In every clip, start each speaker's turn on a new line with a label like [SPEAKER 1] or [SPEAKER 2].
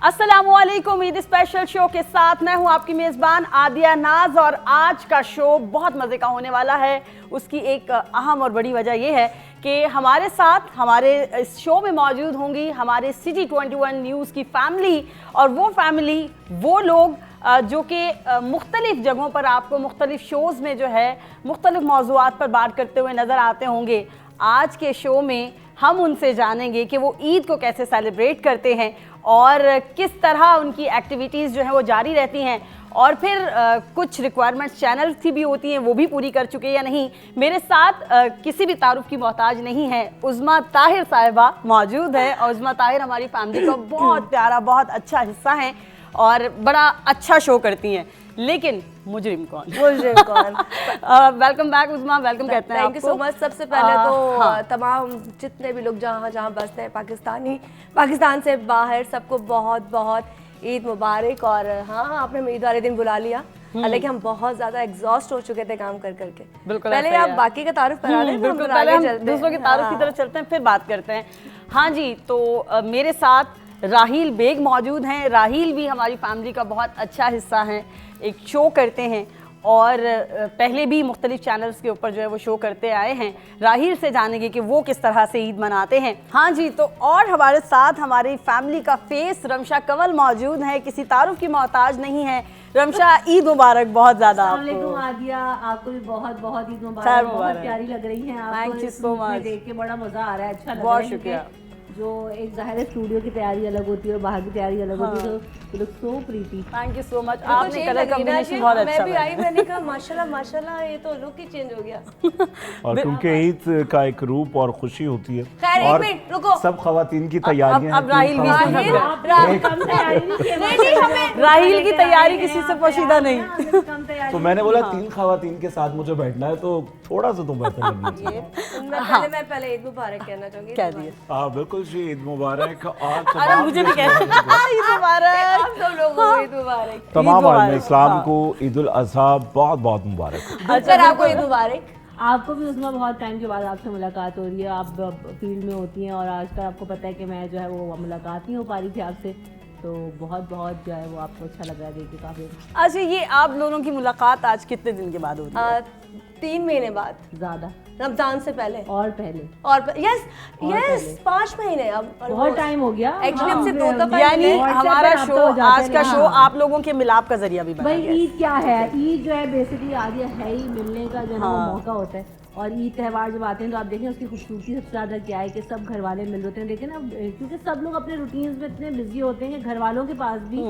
[SPEAKER 1] अस्सलामुअलैकुम। Eid special show के साथ मैं हूं आपकी मेज़बान आदिया नाज और आज का शो बहुत मज़े का होने वाला है। उसकी एक अहम और बड़ी वजह यह है कि हमारे साथ हमारे इस शो में मौजूद होंगी हमारे सिटी 21 न्यूज़ की फैमिली, और वो फैमिली वो लोग जो कि मुख्तलिफ जगहों पर आपको मुख्तलिफ शोज़ में जो है मुख्तलिफ मौज़ूआत पर बात करते हुए नज़र आते होंगे। आज के शो में हम उनसे जानेंगे कि वो ईद को कैसे सेलिब्रेट करते हैं और किस तरह उनकी एक्टिविटीज़ जो हैं वो जारी रहती हैं, और फिर कुछ रिक्वायरमेंट्स चैनल्स की भी होती हैं वो भी पूरी कर चुके या नहीं। मेरे साथ किसी भी तारुफ की मोहताज नहीं है, उज़्मा ताहिर साहिबा मौजूद है। और उज़्मा ताहिर हमारी फैमिली का बहुत प्यारा बहुत अच्छा हिस्सा हैं और बड़ा अच्छा शो करती हैं। लेकिन मुजरिम कौन? वेलकम बैक उज़्मा, वेलकम कहते हैं।
[SPEAKER 2] Thank you so much. सबसे पहले तो तमाम जितने भी लोग जहाँ जहाँ बसते हैं पाकिस्तान से बाहर, सबको बहुत बहुत ईद मुबारक। और हाँ, आपने हमें ईद वाले दिन बुला लिया, हालांकि हम बहुत ज़्यादा एग्जॉस्ट हो चुके थे काम कर करके।
[SPEAKER 1] बिल्कुल,
[SPEAKER 2] पहले आप बाकी का तारुफ करा लें,
[SPEAKER 1] बिल्कुल, पहले हम दूसरों की तारुफ की तरफ चलते हैं फिर बात करते हैं। हाँ जी, तो मेरे साथ राहील बेग मौजूद हैं। राहील भी हमारी फैमिली का बहुत अच्छा हिस्सा हैं, एक शो करते हैं और पहले भी मुख्तलिफ चैनल्स के ऊपर जो है वो शो करते आए हैं। राहील से जानेंगे कि वो किस तरह से ईद मनाते हैं। हाँ जी, तो और हमारे साथ हमारी फैमिली का फेस रमशा कंवल मौजूद है, किसी तारुफ की मोहताज नहीं है। रमशा, ईद मुबारक बहुत ज़्यादा आपको।
[SPEAKER 3] आदिया, आपको भी बहुत बहुत ईद मुबारक। बहुत प्यारी लग रही हैं आप,
[SPEAKER 1] थैंक यू सो मच।
[SPEAKER 3] देख के बड़ा मज़ा आ रहा है, अच्छा लग रहा है।
[SPEAKER 1] बहुत शुक्रिया।
[SPEAKER 3] जो एक ज़ाहिर स्टूडियो की तैयारी अलग होती है और बाहर की तैयारी अलग होती है, तो look so pretty.
[SPEAKER 1] Thank you so much. आपने कलर कॉम्बिनेशन बहुत अच्छा
[SPEAKER 2] मैं भी आई, मैंने कहा माशाल्लाह माशाल्लाह, ये तो लुक ही चेंज हो गया।
[SPEAKER 4] और क्योंकि ईद का एक रूप और खुशी होती है,
[SPEAKER 2] खैर एक
[SPEAKER 4] और
[SPEAKER 2] मिनट रुको,
[SPEAKER 4] सब खवातीन की तैयारियां
[SPEAKER 1] अब राहील भी
[SPEAKER 2] हमें
[SPEAKER 1] राहील की तैयारी किसी से पोशीदा नहीं।
[SPEAKER 4] तो मैंने बोला 3 खवातीन के साथ मुझे बैठना है, तो थोड़ा सा तो बेहतर लगना चाहिए।
[SPEAKER 2] मैं पहले ईद मुबारक कहना चाहूंगी।
[SPEAKER 1] कह दिए।
[SPEAKER 4] हाँ बिल्कुल जी, ईद मुबारक।
[SPEAKER 1] अरे मुझे भी कहना ईद मुबारक।
[SPEAKER 2] आप सब लोगों को ईद मुबारक।
[SPEAKER 4] तमाम आलम इस्लाम को ईद उल अज़हा बहुत बहुत मुबारक।
[SPEAKER 2] अच्छा, आपको ईद मुबारक।
[SPEAKER 3] आपको भी उसमें बहुत टाइम के बाद आपसे मुलाकात हो रही है। आप फील्ड में होती हैं और आजकल आपको पता है कि मैं जो है वो मुलाकात नहीं हो पा रही थी आपसे, तो बहुत बहुत जो है वो आपको अच्छा लग रहा है देख के काफ़ी।
[SPEAKER 1] अच्छा, ये आप दोनों की मुलाकात आज कितने दिन के बाद हो रही है?
[SPEAKER 2] 3 महीने बाद,
[SPEAKER 3] ज़्यादा,
[SPEAKER 2] रमजान से पहले
[SPEAKER 3] और पहले,
[SPEAKER 2] और यस 5 महीने। अब
[SPEAKER 3] बहुत टाइम हो गया
[SPEAKER 2] एक्चुअली हमसे 2 दफा
[SPEAKER 1] यानी हमारा शो, आज का शो आप लोगों के मिलाप का जरिया भी बना
[SPEAKER 3] भाई।
[SPEAKER 1] गया।
[SPEAKER 3] ईद क्या है? ईद जो है बेसिकली आदिया है ही मिलने का जो मौका होता है। और ईद त्यौहार जब आते हैं तो आप देखें उसकी खूबसूरती सबसे ज़्यादा क्या है कि सब घर वाले मिल होते हैं। देखें ना, क्योंकि सब लोग अपने रूटीन्स में इतने बिजी होते हैं कि घर वालों के पास भी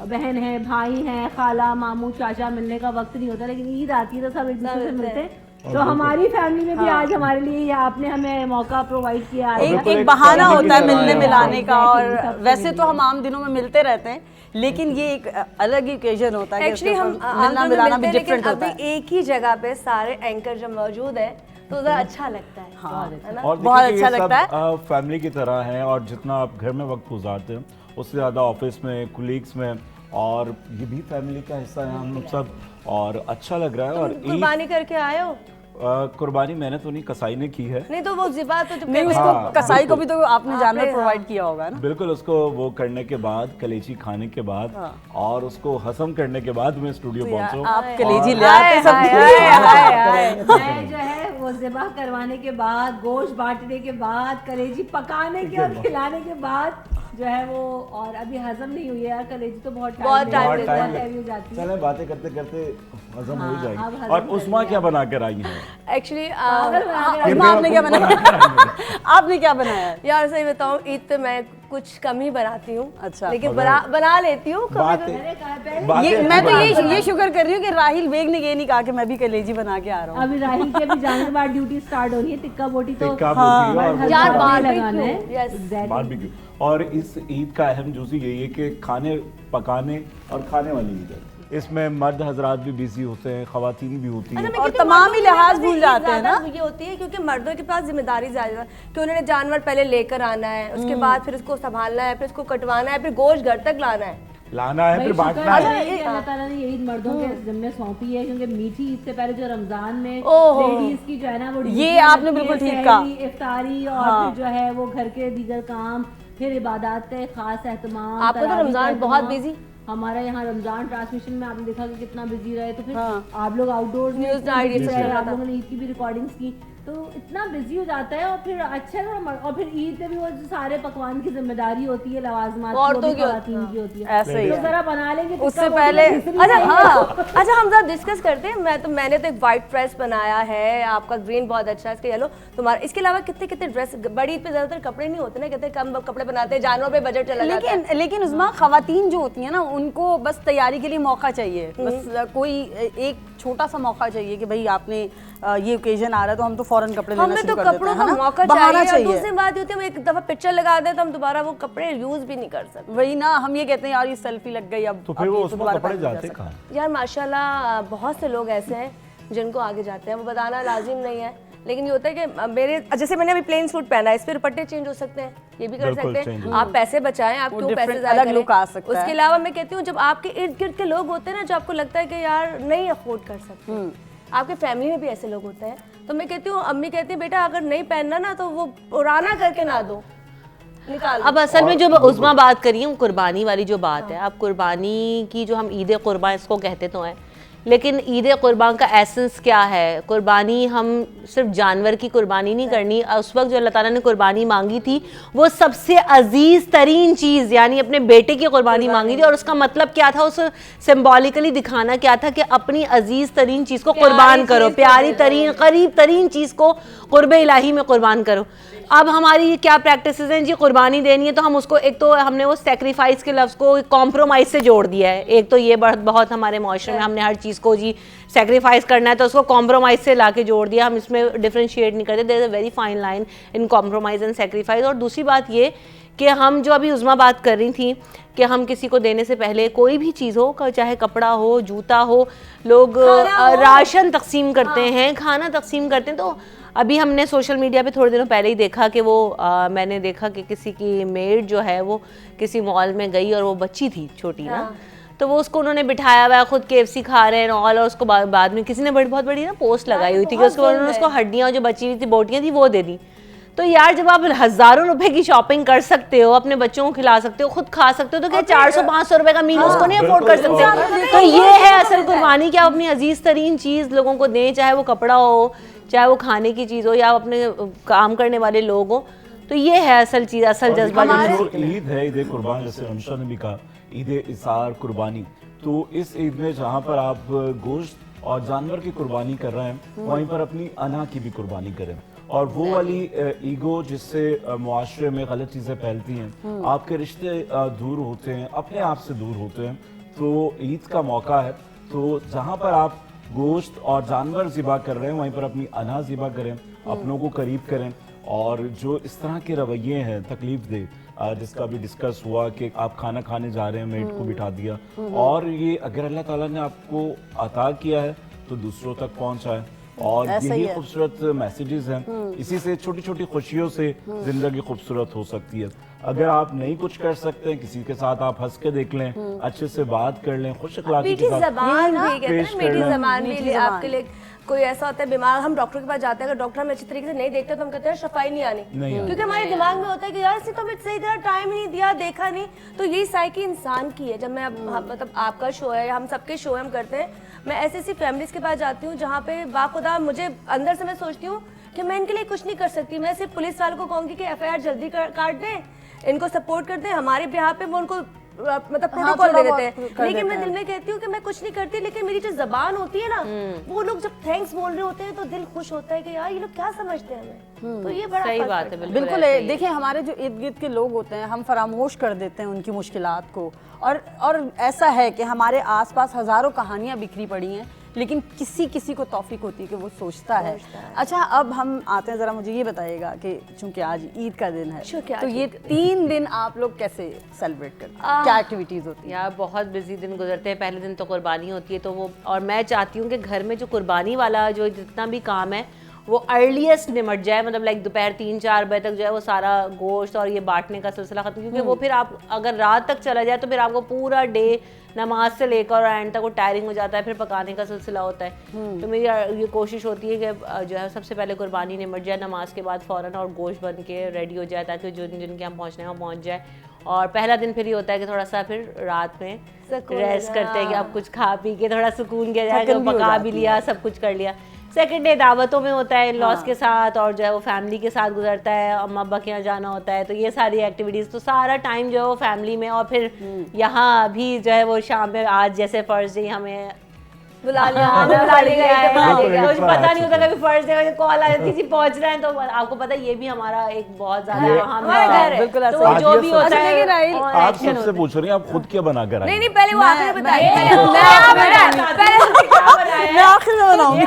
[SPEAKER 3] बहन है, भाई हैं, खाला मामू चाचा मिलने का वक्त नहीं होता, लेकिन ईद आती है तो सब एक दूसरे से मिलते हैं। तो हमारी फैमिली में भी आज हमारे लिए आपने हमें मौका प्रोवाइड किया।
[SPEAKER 1] एक बहाना होता है मिलने मिलाने का, और वैसे तो हम आम दिनों में मिलते रहते हैं, लेकिन ये एक अलग ही ओकेजन होता है।
[SPEAKER 2] एक्चुअली हम
[SPEAKER 1] मिलना मिलाना भी डिफरेंट होता है।
[SPEAKER 2] अभी एक ही जगह पे सारे एंकर जब मौजूद है तो ज़रा अच्छा लगता है।
[SPEAKER 1] हाँ,
[SPEAKER 2] है ना?
[SPEAKER 4] और
[SPEAKER 1] बहुत अच्छा
[SPEAKER 4] ये
[SPEAKER 1] लगता
[SPEAKER 4] सब फैमिली की तरह है, और जितना आप घर में वक्त गुजारते हैं उससे ज़्यादा ऑफिस में, कुलीग्स में, और ये भी फैमिली का हिस्सा है हम लोग सब, और अच्छा लग रहा है। और
[SPEAKER 2] कुर्बानी करके आए हो?
[SPEAKER 4] कुर्बानी मैंने तो नहीं, कसाई ने की है।
[SPEAKER 2] नहीं तो वो ज़िबा तो जब
[SPEAKER 1] नहीं, उसको कसाई को भी तो आपने जानवर प्रोवाइड किया होगा ना?
[SPEAKER 4] बिल्कुल, उसको वो करने के बाद, कलेजी खाने के बाद और उसको हजम करने के बाद मैं स्टूडियो पहुंचा।
[SPEAKER 1] आप कलेजी ले आते सब।
[SPEAKER 3] मैं जो है वो ज़िबा करवाने के बाद, गोश्त बांटने के बाद, कलेजी पकाने के और खिलाने के बाद जो है वो, और अभी हजम नहीं हुई है यार कलेजी, तो बहुत टाइम हो जाती है।
[SPEAKER 4] चलें, बातें करते करते हजम हो जाएगी। और उस्मा क्या बना कर आई है?
[SPEAKER 2] एक्चुअली
[SPEAKER 1] आपने क्या बनाया? आपने क्या बनाया
[SPEAKER 2] यार? सही बताऊं, ईद पे मैं कुछ कम ही बनाती हूँ।
[SPEAKER 1] अच्छा,
[SPEAKER 2] लेकिन बना लेती हूँ
[SPEAKER 1] ये मैं तो ये शुक्र कर रही हूँ कि राहील बेग ने ये नहीं कहा कि मैं भी कलेजी बना के आ रहा हूँ।
[SPEAKER 3] अभी राहील की अभी जाने के बाद ड्यूटी स्टार्ट होनी है, टिक्का बोटी तो
[SPEAKER 2] यार
[SPEAKER 3] लगाना है।
[SPEAKER 4] बारबेक्यू। और इस ईद का अहम जुज़ी यही है कि खाने पकाने और खाने वाली ईद है। इसमें मर्द हजरात भी बिजी होते हैं, खवातीन भी होती हैं,
[SPEAKER 1] और तमाम ही लिहाज भूल जाते हैं ना।
[SPEAKER 2] ये होती है क्योंकि मर्दों के पास जिम्मेदारी ज्यादा है कि उन्होंने जानवर पहले लेकर आना है, उसके बाद फिर उसको संभालना है, फिर उसको कटवाना है, फिर गोश्त घर तक लाना है,
[SPEAKER 4] फिर बांटना है।
[SPEAKER 3] अल्लाह ताला ने यही मर्दों के जिम्मे सौंपी है, क्योंकि मीठी ईद से पहले जो रमजान में लेडीज की जो है ना वो,
[SPEAKER 1] ये आपने बिल्कुल ठीक कहा,
[SPEAKER 3] इफ्तारी और फिर जो है वो घर के दीगर काम, फिर इबादत का एक खास एहतमाम।
[SPEAKER 2] आपका तो
[SPEAKER 3] तरावी का
[SPEAKER 2] रमजान बहुत
[SPEAKER 3] एहतमाम।
[SPEAKER 2] बिजी।
[SPEAKER 3] हमारा यहाँ रमजान ट्रांसमिशन में आपने देखा कि कितना बिजी रहे, तो फिर
[SPEAKER 1] हाँ।
[SPEAKER 3] आप लोग आउटडोर्स में
[SPEAKER 2] News
[SPEAKER 3] इतना
[SPEAKER 2] Night
[SPEAKER 3] busy
[SPEAKER 2] से
[SPEAKER 3] रहे,
[SPEAKER 2] चल रहा
[SPEAKER 3] आप
[SPEAKER 2] था।
[SPEAKER 3] लोगों ने ईद की भी रिकॉर्डिंग्स की, तो इतना बिजी हो जाता है। और फिर अच्छा है ना, और फिर ईद पे भी वो जो सारे पकवान की जिम्मेदारी होती है, लवाजमात
[SPEAKER 2] औरतों
[SPEAKER 3] की
[SPEAKER 2] की होती
[SPEAKER 3] खवातीन की होती है।
[SPEAKER 1] ऐसे ही
[SPEAKER 3] तो
[SPEAKER 1] है।
[SPEAKER 3] जरा बना लेंगे
[SPEAKER 1] उससे
[SPEAKER 3] टिक्का
[SPEAKER 1] पहले-
[SPEAKER 3] बोटी खिचड़ी
[SPEAKER 2] अच्छा
[SPEAKER 3] चाहिए।
[SPEAKER 2] हाँ, अच्छा हम जरा डिस्कस करते हैं। मैंने तो एक वाइट ड्रेस बनाया है, आपका ग्रीन बहुत अच्छा है, इसका येलो तुम्हारा। इसके अलावा कितने कितने ड्रेस, बड़ी ईद पे ज्यादातर कपड़े नहीं होते ना, कहते हैं कम कपड़े बनाते हैं, जानवरों पे बजट चला जाता है।
[SPEAKER 1] लेकिन उस्मा, खवातीन जो होती है ना, उनको बस तैयारी के लिए मौका चाहिए, बस कोई एक छोटा सा मौका चाहिए कि भाई आपने ये ओकेजन आ रहा है तो हम तो फौरन कपड़े लेना
[SPEAKER 2] हमें
[SPEAKER 1] शुरू
[SPEAKER 2] तो
[SPEAKER 1] कर देते
[SPEAKER 2] कपड़ों
[SPEAKER 1] हैं,
[SPEAKER 2] का
[SPEAKER 1] है ना?
[SPEAKER 2] मौका
[SPEAKER 1] बहाना
[SPEAKER 2] चाहिए। और दूसरी बात ये होती है, हम एक दफा पिक्चर लगा दें तो हम दोबारा वो कपड़े यूज भी नहीं कर सकते।
[SPEAKER 1] वही ना, हम ये कहते हैं यार ये सेल्फी लग गई, अब
[SPEAKER 4] तो
[SPEAKER 1] अब
[SPEAKER 4] फिर वो
[SPEAKER 1] ये तो
[SPEAKER 4] उसमें
[SPEAKER 1] दोबारा
[SPEAKER 4] कपड़े
[SPEAKER 1] पहन नहीं जा
[SPEAKER 4] जाते
[SPEAKER 1] सकता।
[SPEAKER 4] कहाँ?
[SPEAKER 2] यार माशाल्लाह बहुत से लोग ऐसे हैं जिनको आगे जाते हैं, वो बताना लाजिम नहीं है, लेकिन ये होता है कि मेरे जैसे मैंने अभी प्लेन सूट पहना है, इस पे दुपट्टे चेंज हो सकते हैं, ये भी कर
[SPEAKER 4] बिल्कुल
[SPEAKER 2] सकते
[SPEAKER 4] change
[SPEAKER 2] हैं।
[SPEAKER 4] हो
[SPEAKER 2] आप पैसे बचाएं, आप
[SPEAKER 1] वो
[SPEAKER 2] क्यों पैसे
[SPEAKER 1] different
[SPEAKER 2] ज़ाया
[SPEAKER 1] अलग
[SPEAKER 2] करें।
[SPEAKER 1] look आ सकता है।
[SPEAKER 2] उसके अलावा मैं कहती हूँ जब आपके इर्द गिर्द के लोग होते हैं ना, जो आपको लगता है कि यार नहीं अफोर्ड कर सकते, आपके फैमिली में भी ऐसे लोग होते हैं, तो मैं कहती हूँ, अम्मी कहती है बेटा अगर नहीं पहनना ना तो वो पुराना करके ना दो, निकाल
[SPEAKER 5] अब असल में जो उस्मा बात करी है वो कुर्बानी वाली जो बात है, अब कुर्बानी की जो हम ईद कुर्बान इसको कहते तो हैं, लेकिन ईद कुर्बान का एसेंस क्या है? कुर्बानी हम सिर्फ जानवर की कुर्बानी नहीं करनी। उस वक्त जो अल्लाह ताला ने कुर्बानी मांगी थी वो सबसे अजीज़ तरीन चीज़ यानी अपने बेटे की कुर्बानी मांगी थी, और उसका मतलब क्या था, उस सिम्बॉलिकली दिखाना क्या था कि अपनी अजीज़ तरीन चीज़ को कुर्बान करो, प्यारी तरीन करीब तरीन चीज़ को कुर्ब इलाही में कुर्बान करो। अब हमारी क्या प्रैक्टिसेस हैं जी, कुर्बानी देनी है तो हम उसको, एक तो हमने वो सेक्रीफाइस के लफ्ज़ को कॉम्प्रोमाइज़ से जोड़ दिया है। एक तो ये बहुत हमारे माशरे में हमने हर चीज़ को जी सेक्रीफाइस करना है तो उसको कॉम्प्रोमाइज़ से ला के जोड़ दिया। हम इसमें डिफ्रेंशिएट नहीं करते, there is a very fine line in compromise and sacrifice. और दूसरी बात ये कि हम जो अभी उज़मा बात कर रही थी कि हम किसी को देने से पहले कोई भी चीज़ हो, चाहे कपड़ा हो, जूता हो, लोग राशन तकसीम करते हैं, खाना तकसीम करते हैं। तो अभी हमने सोशल मीडिया पे थोड़े दिनों पहले ही देखा कि वो मैंने देखा कि किसी की मेड जो है वो किसी मॉल में गई और वो बच्ची थी छोटी ना, तो वो उसको उन्होंने बिठाया हुआ है, खुद KFC खा रहे हैं और उसको बाद में किसी ने बहुत बड़ी ना पोस्ट लगाई हुई थी कि उसको उन्होंने उसको हड्डियाँ जो बची हुई थी, बोटियाँ थी, वो दे दी। तो यार जब आप हज़ारों रुपए की शॉपिंग कर सकते हो, अपने बच्चों को खिला सकते हो, खुद खा सकते हो, तो क्या 400-500 रुपए का मील उसको नहीं अफोर्ड कर सकते? तो ये है असल कुर्बानी कि आप अपनी अजीज तरीन चीज़ लोगों को दें, चाहे वो कपड़ा हो, चाहे वो खाने की चीज़ हो, या अपने काम करने वाले लोग हो। तो ये है असल चीज़, असल जज्बा।
[SPEAKER 4] जो ईद है, ईद कुर्बान, जैसे रमशा ने भी कहा, ईद इसार कुर्बानी, तो इस ईद में जहाँ पर आप गोश्त और जानवर की कुर्बानी कर रहे हैं, वहीं पर अपनी अना की भी कुर्बानी करें। और वो वाली ईगो जिससे मुआशरे में गलत चीज़ें फैलती हैं, आपके रिश्ते दूर होते हैं, अपने आप से दूर होते हैं। तो ईद का मौका है, तो जहाँ पर आप गोश्त और जानवर ज़िबा कर रहे हैं, वहीं पर अपनी अना ज़िबा करें, अपनों को करीब करें। और जो इस तरह के रवैये हैं तकलीफ दे, जिसका भी डिस्कस हुआ कि आप खाना खाने जा रहे हैं, मेट को बिठा दिया, और ये अगर अल्लाह ताला ने आपको अता किया है तो दूसरों तक पहुंचाए। और यही खूबसूरत मैसेजेस हैं, इसी से छोटी छोटी खुशियों से जिंदगी खूबसूरत हो सकती है। अगर आप नहीं कुछ कर सकते हैं, किसी के साथ आप हंस के देख लें, अच्छे से बात कर लें, खुश अखलाकी के साथ
[SPEAKER 2] ज़बान भी कहते
[SPEAKER 4] पेश
[SPEAKER 2] हैं,
[SPEAKER 4] कर
[SPEAKER 2] मीठी
[SPEAKER 4] लें।
[SPEAKER 2] ज़बान भी आपके लिए। कोई ऐसा होता है बीमार, हम डॉक्टर के पास जाते हैं, अगर डॉक्टर हमें अच्छी तरीके से नहीं देखते तो हम कहते हैं शफाई नहीं आनी, क्योंकि हमारे दिमाग में होता है कि यार इसने तो हमें सही तरह टाइम ही नहीं दिया, देखा नहीं। तो यही साइकी इंसान की है। जब मैं मतलब आपका शो है, हम सबके शो हम करते हैं, मैं ऐसी ऐसी फैमिलीज के पास जाती हूँ जहाँ पे बाखुदा मुझे अंदर से मैं सोचती हूँ कि मैं इनके लिए कुछ नहीं कर सकती। मैं सिर्फ पुलिस वालों को कहूँगी कि FIR जल्दी काट दें, इनको सपोर्ट कर दें, हमारे बिहार पे वो उनको मतलब प्रोटोकॉल दे देते हैं। लेकिन मैं दिल में कहती हूँ कि मैं कुछ नहीं करती, लेकिन मेरी जो जबान होती है ना, वो लोग जब थैंक्स बोल रहे होते हैं तो दिल खुश होता है कि यार ये लोग क्या समझते हैं हमें। तो ये बड़ा
[SPEAKER 5] सही
[SPEAKER 2] फर्क
[SPEAKER 5] बात
[SPEAKER 2] पड़ता
[SPEAKER 5] है,
[SPEAKER 1] बिल्कुल देखिए, हमारे जो इर्द गिर्द के लोग होते हैं, हम फरामोश कर देते हैं उनकी मुश्किलात को। और ऐसा है कि हमारे आसपास हज़ारों कहानियाँ बिखरी पड़ी हैं, लेकिन किसी को तौफीक होती है कि वो सोचता है। अच्छा, अब हम आते हैं, ज़रा मुझे ये बताइएगा कि चूंकि आज ईद का दिन है, तो ये 3 दिन आप लोग कैसे सेलिब्रेट करते हैं, क्या एक्टिविटीज़ होती हैं?
[SPEAKER 5] यार बहुत बिजी दिन गुजरते हैं। पहले दिन तो कुर्बानी होती है, तो वो, और मैं चाहती हूँ कि घर में जो कुर्बानी वाला जो जितना भी काम है वो अर्लीस्ट निमट जाए, मतलब लाइक दोपहर 3-4 बजे तक जो है वो सारा गोश्त और ये बांटने का सिलसिला खत्म, क्योंकि वो फिर आप अगर रात तक चला जाए तो फिर आपको पूरा डे नमाज से लेकर और एंड तक वो टायरिंग हो जाता है, फिर पकाने का सिलसिला होता है। तो मेरी ये कोशिश होती है कि जो है सबसे पहले कुर्बानी निमट जाए नमाज के बाद फ़ौरन, और गोश्त बन के रेडी हो जाए ताकि जिनके हम पहुँचने वहाँ पहुँच जाए। और पहला दिन फिर ये होता है कि थोड़ा सा फिर रात में रेस्ट करते हैं कि आप कुछ खा पी के थोड़ा सुकून किया जाए, जो पका भी लिया, सब कुछ कर लिया। सेकंड डे दावतों में होता है इन-लॉज के साथ, और जो है वो फैमिली के साथ गुजरता है, अम्मा अब्बा के यहाँ जाना होता है, तो ये सारी एक्टिविटीज़, तो सारा टाइम जो है वो फैमिली में। और फिर यहाँ भी जो है वो शाम में, आज जैसे फर्स्ट डे हमें
[SPEAKER 2] बुला लिया,
[SPEAKER 5] कुछ पता नहीं होता, कभी फर्स्ट डे कॉल आ जाती थी पहुंच रहे हैं, तो आपको पता है ये भी हमारा एक बहुत ज्यादा अहम है,
[SPEAKER 1] बिल्कुल ऐसा
[SPEAKER 5] तो जो भी होता है
[SPEAKER 4] आप सबसे पूछ रही हैं आप खुद क्या बना कर
[SPEAKER 2] नहीं पहले वो आपने बताइए,
[SPEAKER 1] मैं आखिर में बनाऊंगी।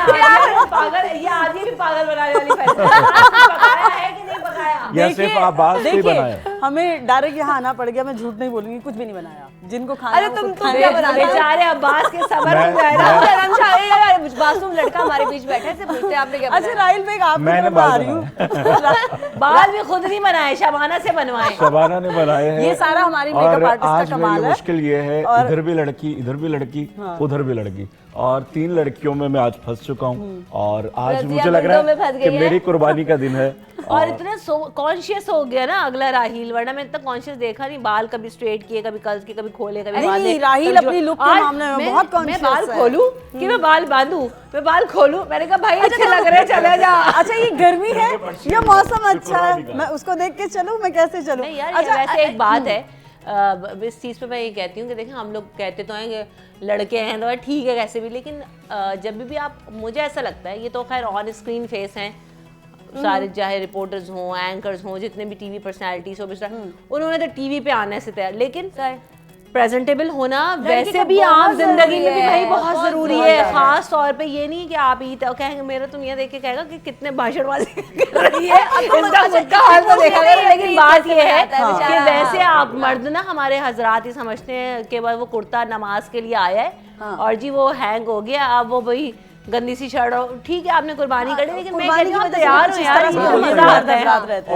[SPEAKER 5] पागल, ये आदमी भी पागल बनाने वाली पकाया है कि नहीं पकाया?
[SPEAKER 4] या सिर्फ आवाज से बनाया?
[SPEAKER 1] हमें डायरेक्ट यहाँ आना पड़ गया, मैं झूठ नहीं बोलूंगी, कुछ भी नहीं बनाया, जिनको खाना
[SPEAKER 2] अरे
[SPEAKER 1] है वो
[SPEAKER 2] तुम
[SPEAKER 1] खुद खाएं।
[SPEAKER 2] क्या बना
[SPEAKER 5] बेचारे अब्बास के सबर
[SPEAKER 4] मैं-
[SPEAKER 5] नहीं आया।
[SPEAKER 2] मासूम लड़का हमारे बीच बैठे से पूछते हैं आपने क्या
[SPEAKER 1] अच्छा
[SPEAKER 2] बनाया?
[SPEAKER 1] राहिल बेग आप
[SPEAKER 4] मैंने
[SPEAKER 1] बना
[SPEAKER 4] बाल
[SPEAKER 1] रही हूँ।
[SPEAKER 5] बाल भी खुद नहीं बनाए, शबाना से बनवाए।
[SPEAKER 4] शबाना ने बनाए हैं।
[SPEAKER 1] ये सारा हमारी
[SPEAKER 4] और
[SPEAKER 1] मेकअप आर्टिस्ट
[SPEAKER 4] आज
[SPEAKER 1] का कमाल
[SPEAKER 4] मेरी
[SPEAKER 1] है।
[SPEAKER 4] मुश्किल ये है, इधर भी लड़की, इधर भी लड़की, उधर भी लड़की, और 3 लड़कियों में मैं आज फंस चुका हूँ। और आज
[SPEAKER 2] रज़िया
[SPEAKER 4] मुझे लग रहा
[SPEAKER 2] विंडो में
[SPEAKER 4] है
[SPEAKER 2] फंस
[SPEAKER 4] कि
[SPEAKER 2] गई है।
[SPEAKER 4] मेरी कुर्बानी का दिन है।
[SPEAKER 5] और इतना कॉन्शियस हो गया ना अगला राहिल, वरना मैंने इतना कॉन्शियस देखा नहीं, बाल कभी स्ट्रेट किए, कभी कर्ल्स किए, कभी खोले, कभी
[SPEAKER 1] नहीं,
[SPEAKER 5] बांधे।
[SPEAKER 1] राहिल
[SPEAKER 5] कभी
[SPEAKER 1] अपनी
[SPEAKER 5] जो-
[SPEAKER 1] look के
[SPEAKER 5] आज
[SPEAKER 1] मामले में
[SPEAKER 5] मैं-
[SPEAKER 1] बहुत conscious
[SPEAKER 5] मैं बाल
[SPEAKER 1] है।
[SPEAKER 5] खोलूं कि मैं बाल बांधूं, मैं बाल खोलूं, मैंने कहा भाई अच्छे लग रहे हैं, चले जा।
[SPEAKER 1] अच्छा ये गर्मी है या मौसम अच्छा है, मैं उसको देख के चलूं, मैं कैसे चलूं?
[SPEAKER 5] नहीं यार,
[SPEAKER 1] अच्छा,
[SPEAKER 5] ये वैसे एक बात है, इस चीज़ पे मैं ये कहती हूँ कि देखें, हम लोग कहते तो हैं कि लड़के हैं तो ठीक है कैसे भी, लेकिन जब भी आप, मुझे ऐसा लगता है, ये तो खैर ऑन स्क्रीन फेस हैं सारे, चाहे रिपोर्टर्स हों, एंकर्स हों, जितने भी टीवी पर्सनालिटीज हो, उन्होंने तो टीवी पे आने से तैयार, लेकिन प्रेजेंटेबल होना वैसे भी आम जिंदगी में भी भाई बहुत जरूरी है। खास तौर पे ये नहीं कि आप ईद कहेंगे, मेरा तो मियां देख के कहेगा कि कितने भाषणबाजी कर रही है, इसका खुद का हाल तो देखा करो। लेकिन बात ये है कि वैसे आप मर्द ना, हमारे हजरात ही समझते हैं कि वो कुर्ता नमाज के लिए आया है और जी वो हैंग हो गया, अब वो भाई गंदी सी शर्ट, ठीक है आपने कुर्बानी कर ली, लेकिन मैं कहती हूँ तैयार हो यार, ये मजा आता है